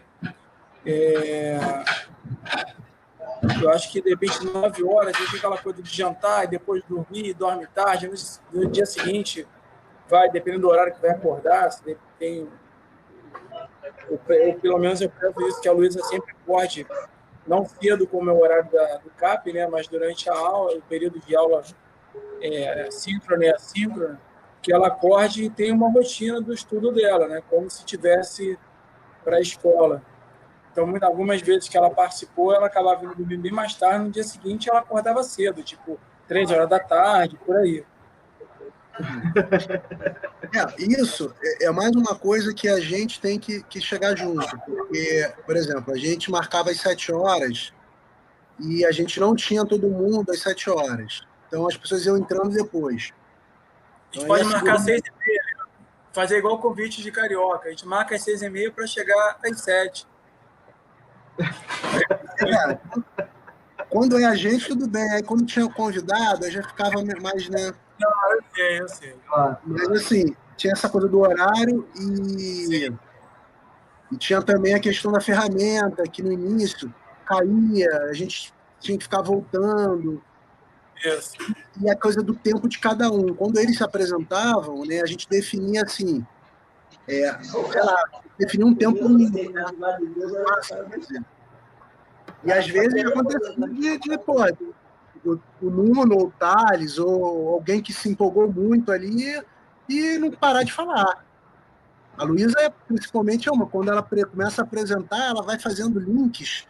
eu acho que, de repente, 9 horas, a gente tem aquela coisa de jantar e depois dormir, dorme tarde, no dia seguinte, vai, dependendo do horário que vai acordar, se tem... Ou pelo menos eu peço isso, que a Luísa sempre acorde, não cedo como é o horário do CAP, né, mas durante a aula, o período de aula síncrona e assíncrona, que ela acorde e tenha uma rotina do estudo dela, né, como se tivesse para a escola. Então, algumas vezes que ela participou, ela acabava indo dormir bem mais tarde, no dia seguinte ela acordava cedo, tipo 3 horas da tarde, por aí. Isso é mais uma coisa que a gente tem que chegar junto, porque, por exemplo, a gente marcava às 7 horas e a gente não tinha todo mundo às 7 horas. Então, as pessoas iam entrando depois. A gente pode marcar às 6h30, fazer igual o convite de Carioca. A gente marca às 6h30 para chegar às 7. Quando é a gente, tudo bem. Aí, quando tinha convidado, aí já ficava mais, né? Não, eu sei. Mas, assim, tinha essa coisa do horário e tinha também a questão da ferramenta, que no início caía, a gente tinha que ficar voltando. Isso. E a coisa do tempo de cada um. Quando eles se apresentavam, né, a gente definia assim, sei lá, definia um tempo mínimo, né? E às vezes acontecia de pô, o Nuno, ou o Thales, ou alguém que se empolgou muito ali e não parar de falar. A Luísa, principalmente, quando ela começa a apresentar, ela vai fazendo links.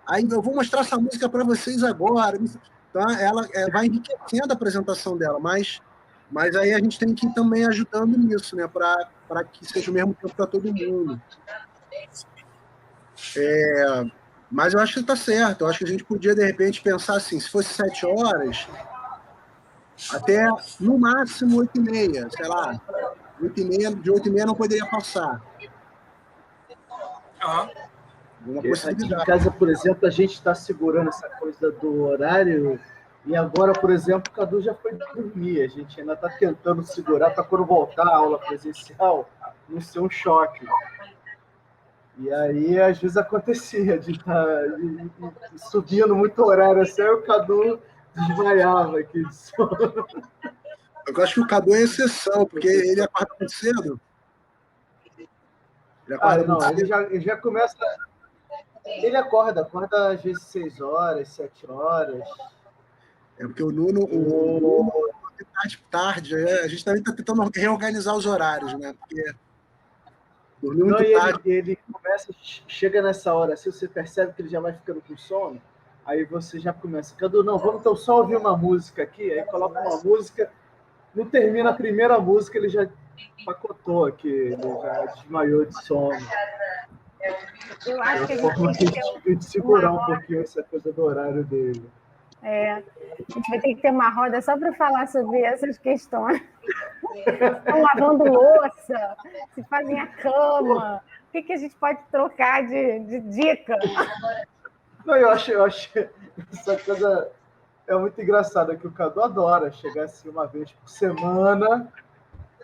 Aí eu vou mostrar essa música para vocês agora. Então, ela vai enriquecendo a apresentação dela, mas aí a gente tem que ir também ajudando nisso, né, para que seja o mesmo tempo para todo mundo. Mas eu acho que está certo. Eu acho que a gente podia, de repente, pensar assim, se fosse 7 horas, até, no máximo, 8h30, sei lá. 8h30, de 8h30 não poderia passar. Aqui em casa, por exemplo, a gente está segurando essa coisa do horário e agora, por exemplo, o Cadu já foi dormir. A gente ainda está tentando segurar para quando voltar a aula presencial não ser um choque. E aí, às vezes, acontecia de estar subindo muito horário assim, aí o Cadu desmaiava aqui de sono. Eu acho que o Cadu é exceção, porque ele acorda muito cedo. Ele já começa... Ele acorda às vezes 6 horas, 7 horas. É porque o Nuno tarde, tarde. A gente também está tentando reorganizar os horários, né? Porque dormir Não, muito e tarde. ele começa, chega nessa hora, assim, você percebe que ele já vai ficando com sono, aí você já começa, Cadu, não, vamos então só ouvir uma música aqui, aí coloca uma música, não termina a primeira música, ele já pacotou aqui, ele já desmaiou de sono. Eu acho que a É gente forma tem que ter de segurar um pouquinho essa coisa do horário dele. a gente vai ter que ter uma roda só para falar sobre essas questões. Estão lavando louça, se fazem a cama. O que a gente pode trocar de dica? Não, eu acho essa coisa é muito engraçada, que o Cadu adora chegar assim uma vez por semana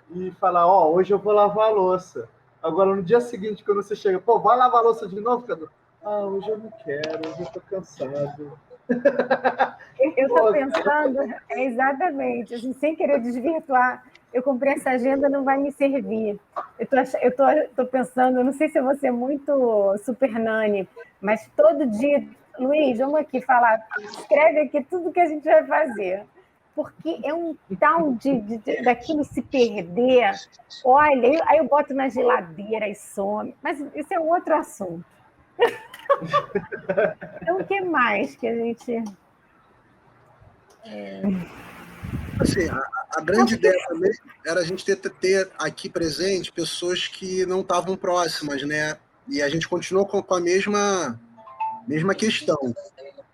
e falar, hoje eu vou lavar a louça. Agora, no dia seguinte, quando você chega, pô, vai lavar a louça de novo, Cadu? Hoje eu não quero, hoje eu tô cansado. Eu estou pensando, exatamente, assim, sem querer desvirtuar, eu comprei essa agenda, não vai me servir. Eu tô pensando, eu não sei se eu vou ser muito super nani, mas todo dia, Luiz, vamos aqui falar, escreve aqui tudo que a gente vai fazer. Porque é um tal daquilo se perder. Olha, aí eu boto na geladeira e some. Mas isso é um outro assunto. Então, o que mais que a gente... Assim, a grande ideia também era a gente ter aqui presente pessoas que não estavam próximas, né? E a gente continuou com a mesma questão,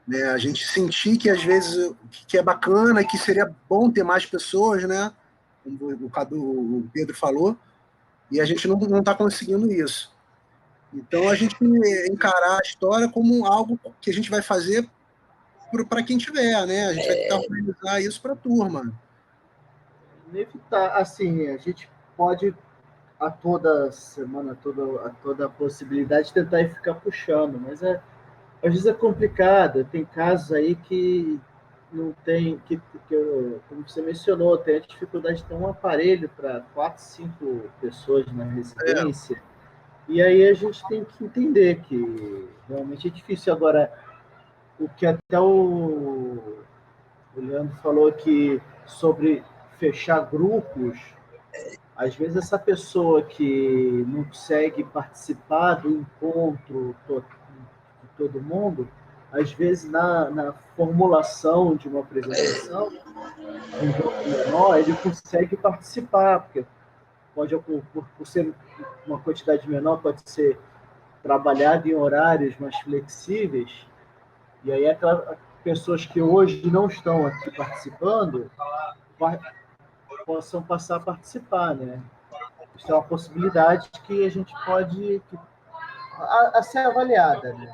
né? A gente sentir que às vezes que é bacana, que seria bom ter mais pessoas, né? Como o Pedro falou, e a gente não está conseguindo isso. Então a gente encarar a história como algo que a gente vai fazer para quem tiver, né? A gente vai tentar organizar isso para a turma. Evitar, assim, a gente pode a toda semana, a toda possibilidade tentar ir ficar puxando, mas às vezes é complicado. Tem casos aí que não tem, como você mencionou, tem a dificuldade de ter um aparelho para 4, 5 pessoas na residência. E aí a gente tem que entender que realmente é difícil. Agora, o que até o Leandro falou aqui sobre fechar grupos, às vezes essa pessoa que não consegue participar do encontro de todo mundo, às vezes na formulação de uma apresentação, de um grupo menor, ele consegue participar, porque por ser uma quantidade menor, pode ser trabalhado em horários mais flexíveis, e aí aquelas pessoas que hoje não estão aqui participando possam passar a participar, né? Isso é uma possibilidade que a gente pode a ser avaliada, né?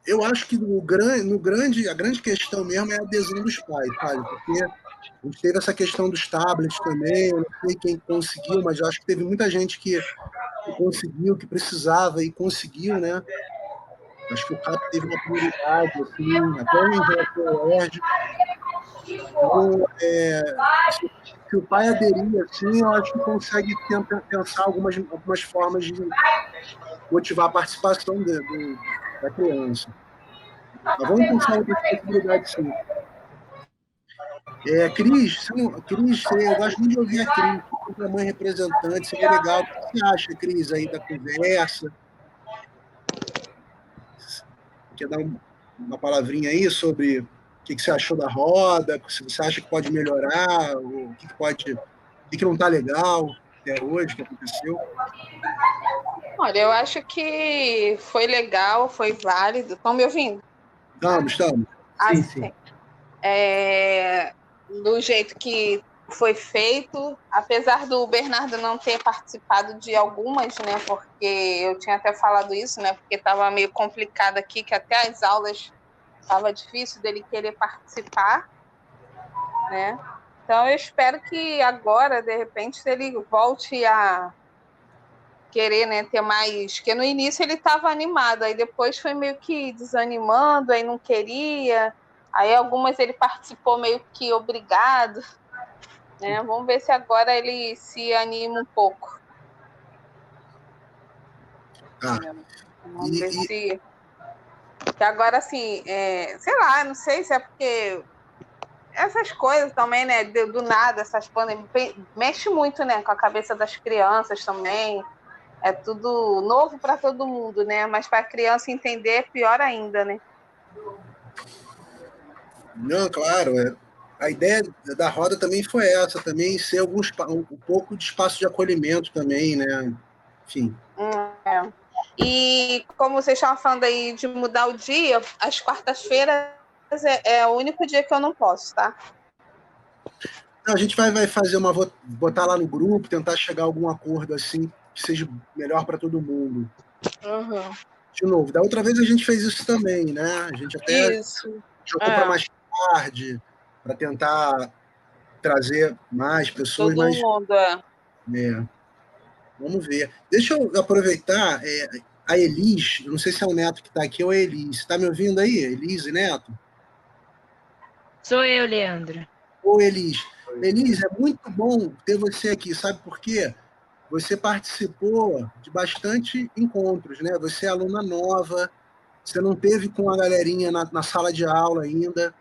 Eu acho que a grande questão mesmo é a adesão dos pais, sabe? Porque a gente teve essa questão dos tablets também, eu não sei quem conseguiu, mas eu acho que teve muita gente que conseguiu, que precisava e conseguiu, né? Acho que o CAP teve uma prioridade, assim, até em relação ao ERJ. Então, se o pai aderir, assim, eu acho que consegue pensar algumas formas de motivar a participação da criança. Mas vamos pensar em outras possibilidades, sim. Cris, eu gosto muito de ouvir a Cris, a mãe representante, seria legal. O que você acha, Cris, aí da conversa? Quer dar uma palavrinha aí sobre o que você achou da roda, se você acha que pode melhorar, o que não está legal até hoje, que aconteceu? Olha, eu acho que foi legal, foi válido. Estão me ouvindo? Estamos. Sim. Do jeito que foi feito, apesar do Bernardo não ter participado de algumas, né? Porque eu tinha até falado isso, né? Porque estava meio complicado aqui, que até as aulas estava difícil dele querer participar, né? Então eu espero que agora, de repente, ele volte a querer, né, ter mais, porque no início ele estava animado, aí depois foi meio que desanimando, aí não queria, aí algumas ele participou meio que obrigado, né? Vamos ver se agora ele se anima um pouco. Vamos ver se agora assim, sei lá, não sei se é porque essas coisas também, né? Do nada, essas pandemias, mexe muito, né? Com a cabeça das crianças também. É tudo novo para todo mundo, né? Mas para a criança entender é pior ainda, né? Não, claro. A ideia da roda também foi essa, também ser um pouco de espaço de acolhimento também, né? Enfim. É. E como vocês estavam falando aí de mudar o dia, as quartas-feiras é o único dia que eu não posso, tá? A gente vai fazer botar lá no grupo, tentar chegar a algum acordo assim que seja melhor para todo mundo. Uhum. De novo, da outra vez a gente fez isso também, né? A gente até jogou para mais tarde, para tentar trazer mais pessoas, todo mundo, Vamos ver. Deixa eu aproveitar a Elis, eu não sei se é o Neto que está aqui ou a Elis. Está me ouvindo aí, Elis e Neto? Sou eu, Leandro. Ô, Elis. Elis, é muito bom ter você aqui, sabe por quê? Você participou de bastante encontros, né? Você é aluna nova, você não teve com a galerinha na sala de aula ainda.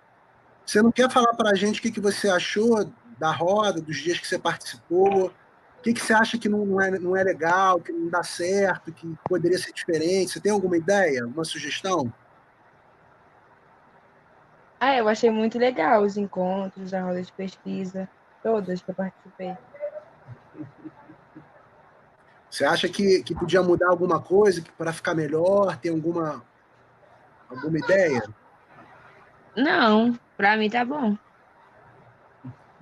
Você não quer falar para a gente o que você achou da roda, dos dias que você participou? O que você acha que não é legal, que não dá certo, que poderia ser diferente? Você tem alguma ideia, uma sugestão? Eu achei muito legal os encontros, a roda de pesquisa, todas que eu participei. Você acha que podia mudar alguma coisa para ficar melhor? Tem alguma ideia? Não, pra mim tá bom.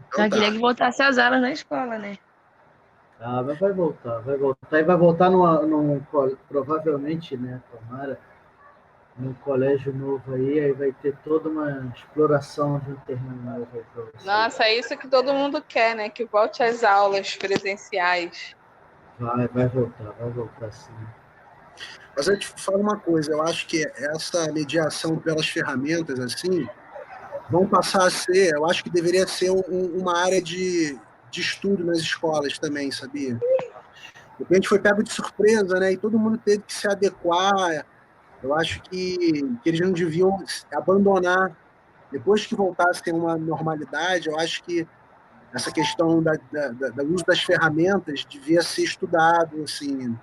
Então, Só queria que voltasse às aulas na escola, né? Mas vai voltar. E vai voltar provavelmente, né? Tomara, num colégio novo aí vai ter toda uma exploração de um terreno novo aí para vocês. Nossa, é isso que todo mundo quer, né? Que volte às aulas presenciais. Vai voltar sim. Mas eu te falo uma coisa, eu acho que essa mediação pelas ferramentas, assim, vão passar a ser, eu acho que deveria ser uma área de estudo nas escolas também, sabia? Porque a gente foi pego de surpresa, né? E todo mundo teve que se adequar. Eu acho que eles não deviam abandonar. Depois que voltasse a ter uma normalidade, eu acho que essa questão do uso das ferramentas devia ser estudado, assim.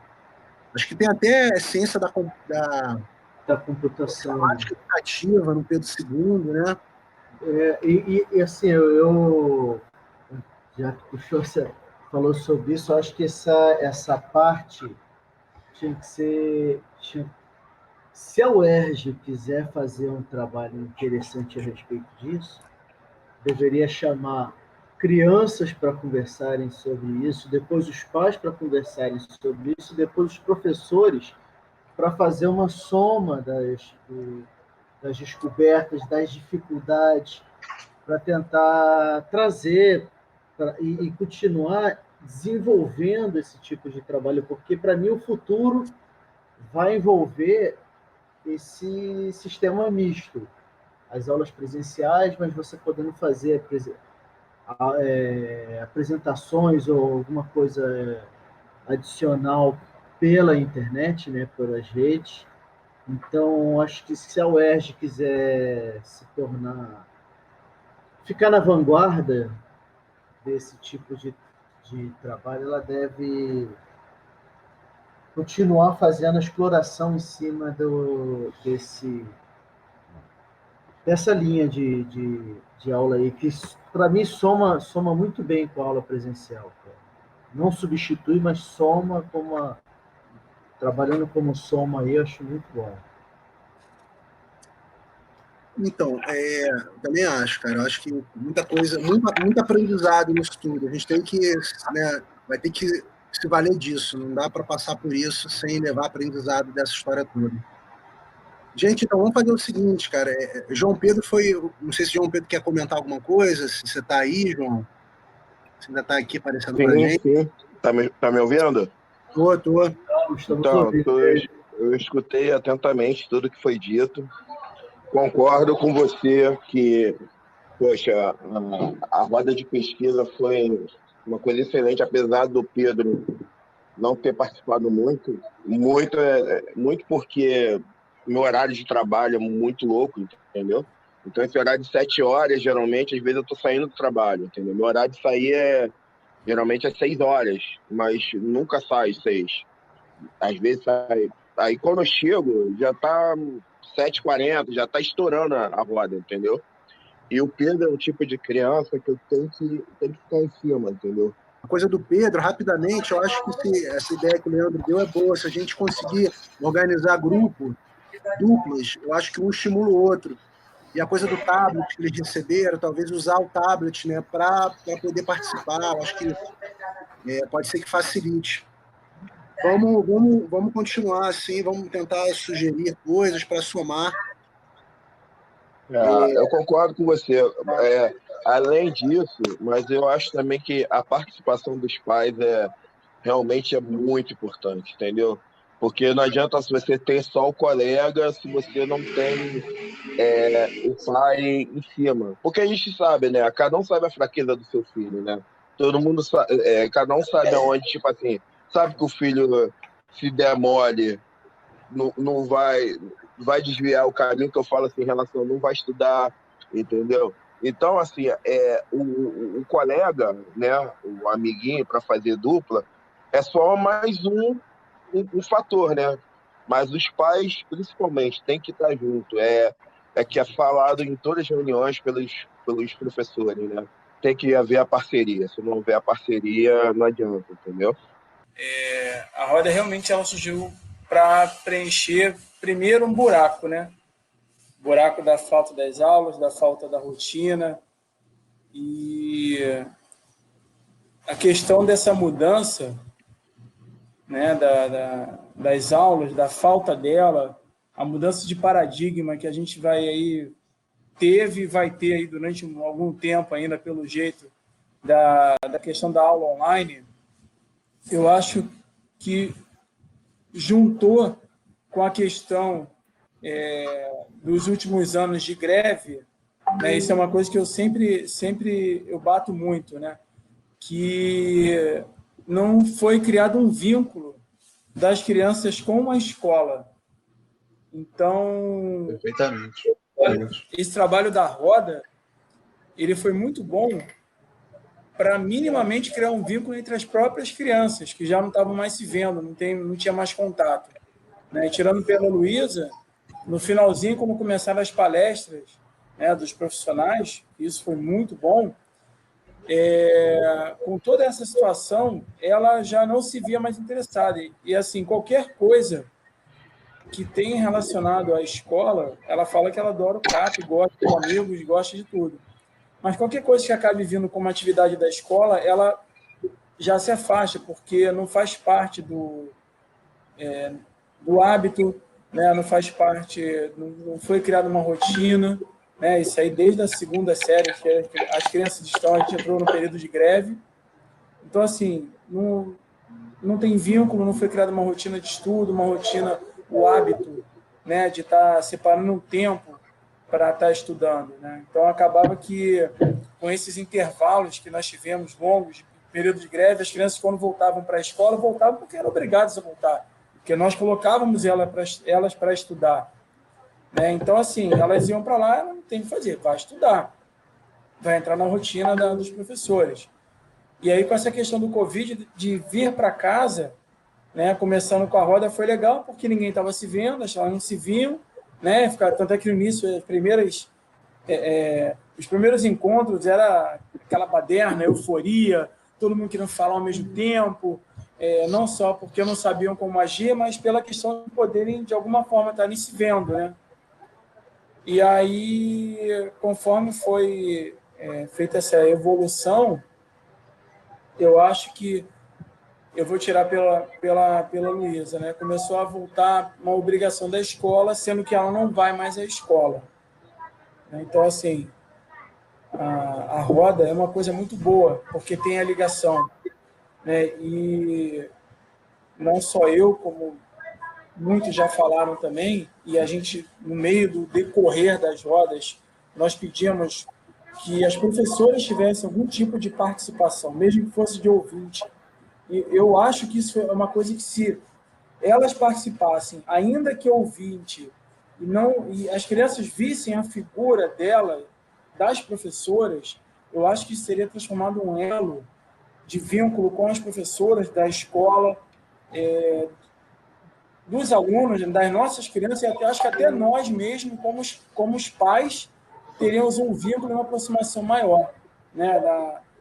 Acho que tem até ciência da computação. Informática educativa no Pedro II, né? E assim, eu já que puxou, você falou sobre isso, eu acho que essa parte tinha que ser... Se a UERJ quiser fazer um trabalho interessante a respeito disso, deveria chamar crianças para conversarem sobre isso, depois os pais para conversarem sobre isso, depois os professores para fazer uma soma das descobertas, das dificuldades, para tentar trazer e continuar desenvolvendo esse tipo de trabalho, porque, para mim, o futuro vai envolver esse sistema misto. As aulas presenciais, mas você podendo fazer apresentações ou alguma coisa adicional pela internet, né, pelas redes. Então, acho que se a UERJ quiser ficar na vanguarda desse tipo de trabalho, ela deve continuar fazendo a exploração em cima dessa linha de aula aí, que para mim soma muito bem com a aula presencial. Não substitui, mas soma trabalhando como soma aí, eu acho muito bom. Então, também acho, cara. Eu acho que muita coisa, muito aprendizado nisso tudo. A gente tem que, né, vai ter que se valer disso. Não dá para passar por isso sem levar aprendizado dessa história toda. Gente, então vamos fazer o seguinte, cara. João Pedro não sei se João Pedro quer comentar alguma coisa, se você está aí, João. Você ainda está aqui aparecendo para a gente. Sim. Tá me ouvindo? Tô. Então, eu escutei atentamente tudo que foi dito. Concordo com você que, poxa, a roda de pesquisa foi uma coisa excelente, apesar do Pedro não ter participado muito porque meu horário de trabalho é muito louco, entendeu? Então, esse horário de 7 horas, geralmente, às vezes eu estou saindo do trabalho, entendeu? Meu horário de sair geralmente é 6 horas, mas nunca sai 6. Às vezes sai. Aí quando eu chego, já tá 7h40, já tá estourando a roda, entendeu? E o Pedro é um tipo de criança que eu tenho que ficar em cima, entendeu? A coisa do Pedro, rapidamente, eu acho que essa ideia que o Leandro deu é boa. Se a gente conseguir organizar grupo, duplas, eu acho que um estimula o outro. E a coisa do tablet que eles receberam, talvez usar o tablet, né, para poder participar, eu acho que pode ser que facilite. Vamos continuar assim, vamos tentar sugerir coisas para somar. Eu concordo com você. Além disso, mas eu acho também que a participação dos pais realmente é muito importante, entendeu? Porque não adianta se você ter só o colega se você não tem o pai em cima. Porque a gente sabe, né? Cada um sabe a fraqueza do seu filho, né? Todo mundo sabe, cada um sabe aonde, tipo assim, sabe que o filho, se der mole, não vai desviar o caminho que eu falo assim, em relação, não vai estudar, entendeu? Então, assim, o colega, né, o amiguinho para fazer dupla, é só mais um fator, né? Mas os pais, principalmente, têm que estar junto. Que é falado em todas as reuniões pelos professores, né? Tem que haver a parceria. Se não houver a parceria, não adianta, entendeu? A roda realmente ela surgiu para preencher, primeiro, um buraco, né? Buraco da falta das aulas, da falta da rotina. E a questão dessa mudança, né, das aulas, da falta dela, a mudança de paradigma que a gente teve e vai ter aí durante algum tempo ainda, pelo jeito, da questão da aula online, eu acho que juntou com a questão dos últimos anos de greve, né, isso é uma coisa que eu sempre eu bato muito, né, que não foi criado um vínculo das crianças com a escola. Então, Perfeitamente. esse trabalho da roda, ele foi muito bom para minimamente criar um vínculo entre as próprias crianças, que já não estavam mais se vendo, não tinha mais contato. Né? Tirando pela Luísa, no finalzinho, quando começaram as palestras, né, dos profissionais, isso foi muito bom, com toda essa situação, ela já não se via mais interessada. E, assim, qualquer coisa que tem relacionado à escola, ela fala que ela adora o CAP, gosta de amigos, gosta de tudo. Mas qualquer coisa que acabe vindo como atividade da escola, ela já se afasta, porque não faz parte do hábito, né? Não faz parte, não foi criada uma rotina, né? Isso aí desde a segunda série, que as crianças a gente entrou no período de greve. Então, assim, não tem vínculo, não foi criada uma rotina de estudo, uma rotina, o hábito, né, de estar separando um tempo para estar estudando, né? Então, acabava que, com esses intervalos que nós tivemos longos, de período de greve, as crianças, quando voltavam para a escola, voltavam porque eram obrigadas a voltar, porque nós colocávamos elas para estudar, né? Então, assim, elas iam para lá, não tem o que fazer, vai estudar, vai entrar na rotina dos professores. E aí, com essa questão do Covid, de vir para casa, né, começando com a roda, foi legal, porque ninguém estava se vendo, elas não se viam, né? Tanto é que no início, os primeiros encontros era aquela baderna, euforia, todo mundo querendo falar ao mesmo tempo, não só porque não sabiam como agir, mas pela questão de poderem, de alguma forma, estarem se vendo, né? E aí, conforme foi feita essa evolução, eu acho que eu vou tirar pela Luísa, né? Começou a voltar uma obrigação da escola, sendo que ela não vai mais à escola. Então, assim, a roda é uma coisa muito boa, porque tem a ligação, né? E não só eu, como muitos já falaram também, e a gente, no meio do decorrer das rodas, nós pedimos que as professoras tivessem algum tipo de participação, mesmo que fosse de ouvinte. E eu acho que isso é uma coisa que, se elas participassem, ainda que ouvinte, e as crianças vissem a figura dela, das professoras, eu acho que seria transformado um elo de vínculo com as professoras da escola, dos alunos, das nossas crianças, e acho que até nós mesmos, como os pais, teríamos um vínculo e uma aproximação maior, né,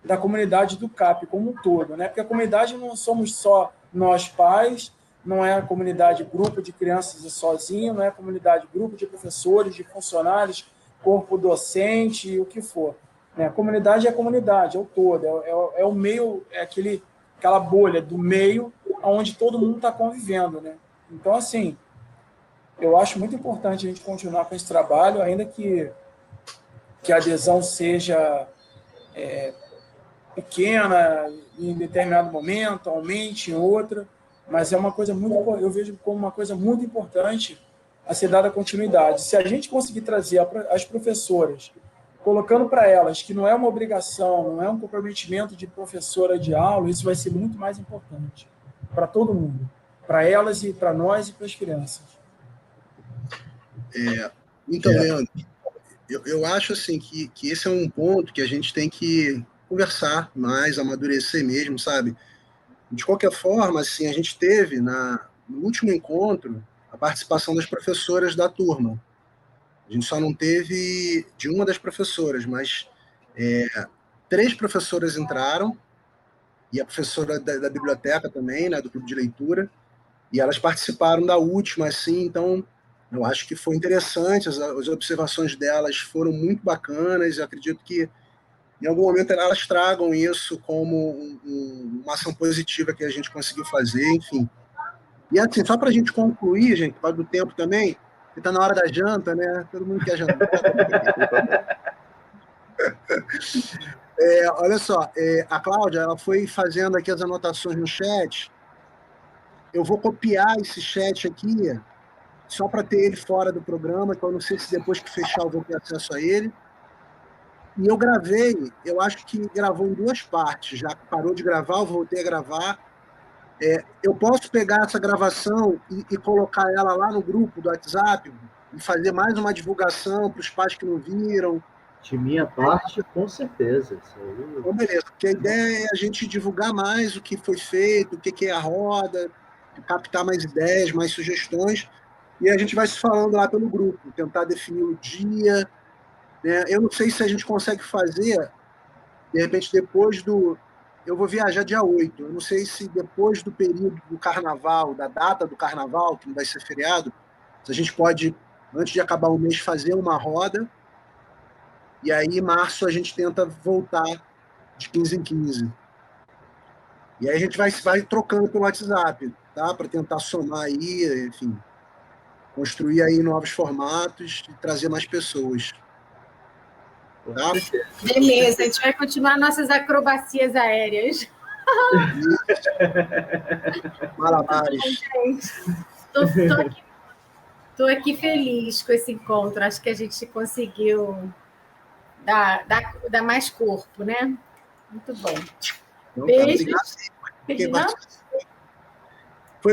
da comunidade do CAP como um todo, né? Porque a comunidade não somos só nós pais, não é a comunidade grupo de crianças sozinho, não é a comunidade grupo de professores, de funcionários, corpo docente e o que for. Né? A comunidade é a comunidade, é o todo, é o meio, é aquela bolha do meio onde todo mundo está convivendo, né? Então, assim, eu acho muito importante a gente continuar com esse trabalho, ainda que a adesão seja pequena em determinado momento, aumente em outra, mas é uma coisa eu vejo como uma coisa muito importante a ser dada continuidade. Se a gente conseguir trazer as professoras, colocando para elas que não é uma obrigação, não é um comprometimento de professora de aula, isso vai ser muito mais importante para todo mundo, para elas e para nós e para as crianças. Então, Leandro, eu acho assim que esse é um ponto que a gente tem que conversar mais, amadurecer mesmo, sabe? De qualquer forma, assim, a gente teve no último encontro a participação das professoras da turma. A gente só não teve de uma das professoras, mas 3 professoras entraram, e a professora da biblioteca também, né, do clube de leitura, e elas participaram da última, assim, então eu acho que foi interessante, as observações delas foram muito bacanas, eu acredito que em algum momento elas tragam isso como uma ação positiva que a gente conseguiu fazer, enfim. E assim, só para a gente concluir, gente, por causa do tempo também, que está na hora da janta, né? Todo mundo quer jantar. Olha só, a Cláudia, ela foi fazendo aqui as anotações no chat. Eu vou copiar esse chat aqui, só para ter ele fora do programa, que eu não sei se depois que fechar eu vou ter acesso a ele. E eu gravei, eu acho que gravou em 2 partes, já que parou de gravar, eu voltei a gravar. Eu posso pegar essa gravação e colocar ela lá no grupo do WhatsApp e fazer mais uma divulgação para os pais que não viram? De minha parte, com certeza. Isso aí... Então, beleza, porque a ideia é a gente divulgar mais o que foi feito, o que é a roda, captar mais ideias, mais sugestões, e a gente vai se falando lá pelo grupo, tentar definir o dia. Eu não sei se a gente consegue fazer, de repente, depois do... Eu vou viajar dia 8, eu não sei se depois do período do carnaval, da data do carnaval, que não vai ser feriado, se a gente pode, antes de acabar o mês, fazer uma roda, e aí em março a gente tenta voltar de 15 em 15. E aí a gente vai trocando pelo WhatsApp, tá? Para tentar somar aí, enfim, construir aí novos formatos e trazer mais pessoas. Tá? Beleza, a gente vai continuar nossas acrobacias aéreas. Malabares. Estou aqui feliz com esse encontro. Acho que a gente conseguiu dar mais corpo, né? Muito bom. Então, Beijo. Foi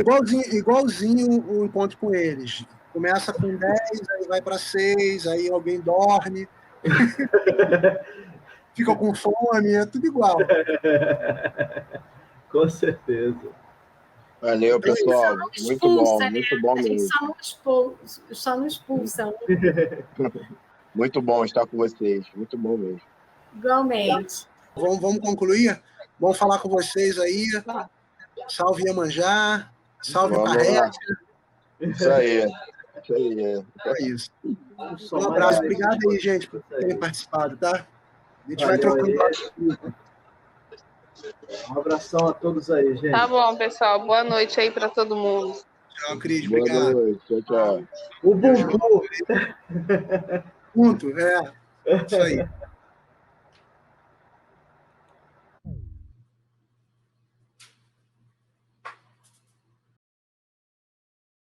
igualzinho o encontro com eles. Começa com 10, aí vai para 6, aí alguém dorme, fica com fome, é tudo igual. Com certeza. Valeu, pessoal. Muito bom, né? muito bom mesmo. A gente só não expulsa. Muito bom estar com vocês, muito bom mesmo. Igualmente. Vamos concluir? Vamos falar com vocês aí. Salve Iemanjá, salve Parrete. Isso aí. É isso. Um abraço, obrigado aí, gente, por terem participado, tá? A gente vai trocando. Um abração a todos aí, gente. Tá bom, pessoal. Boa noite aí para todo mundo. Tchau, Cris. Boa Obrigado. noite. Tchau. O Bubu. Junto, isso aí.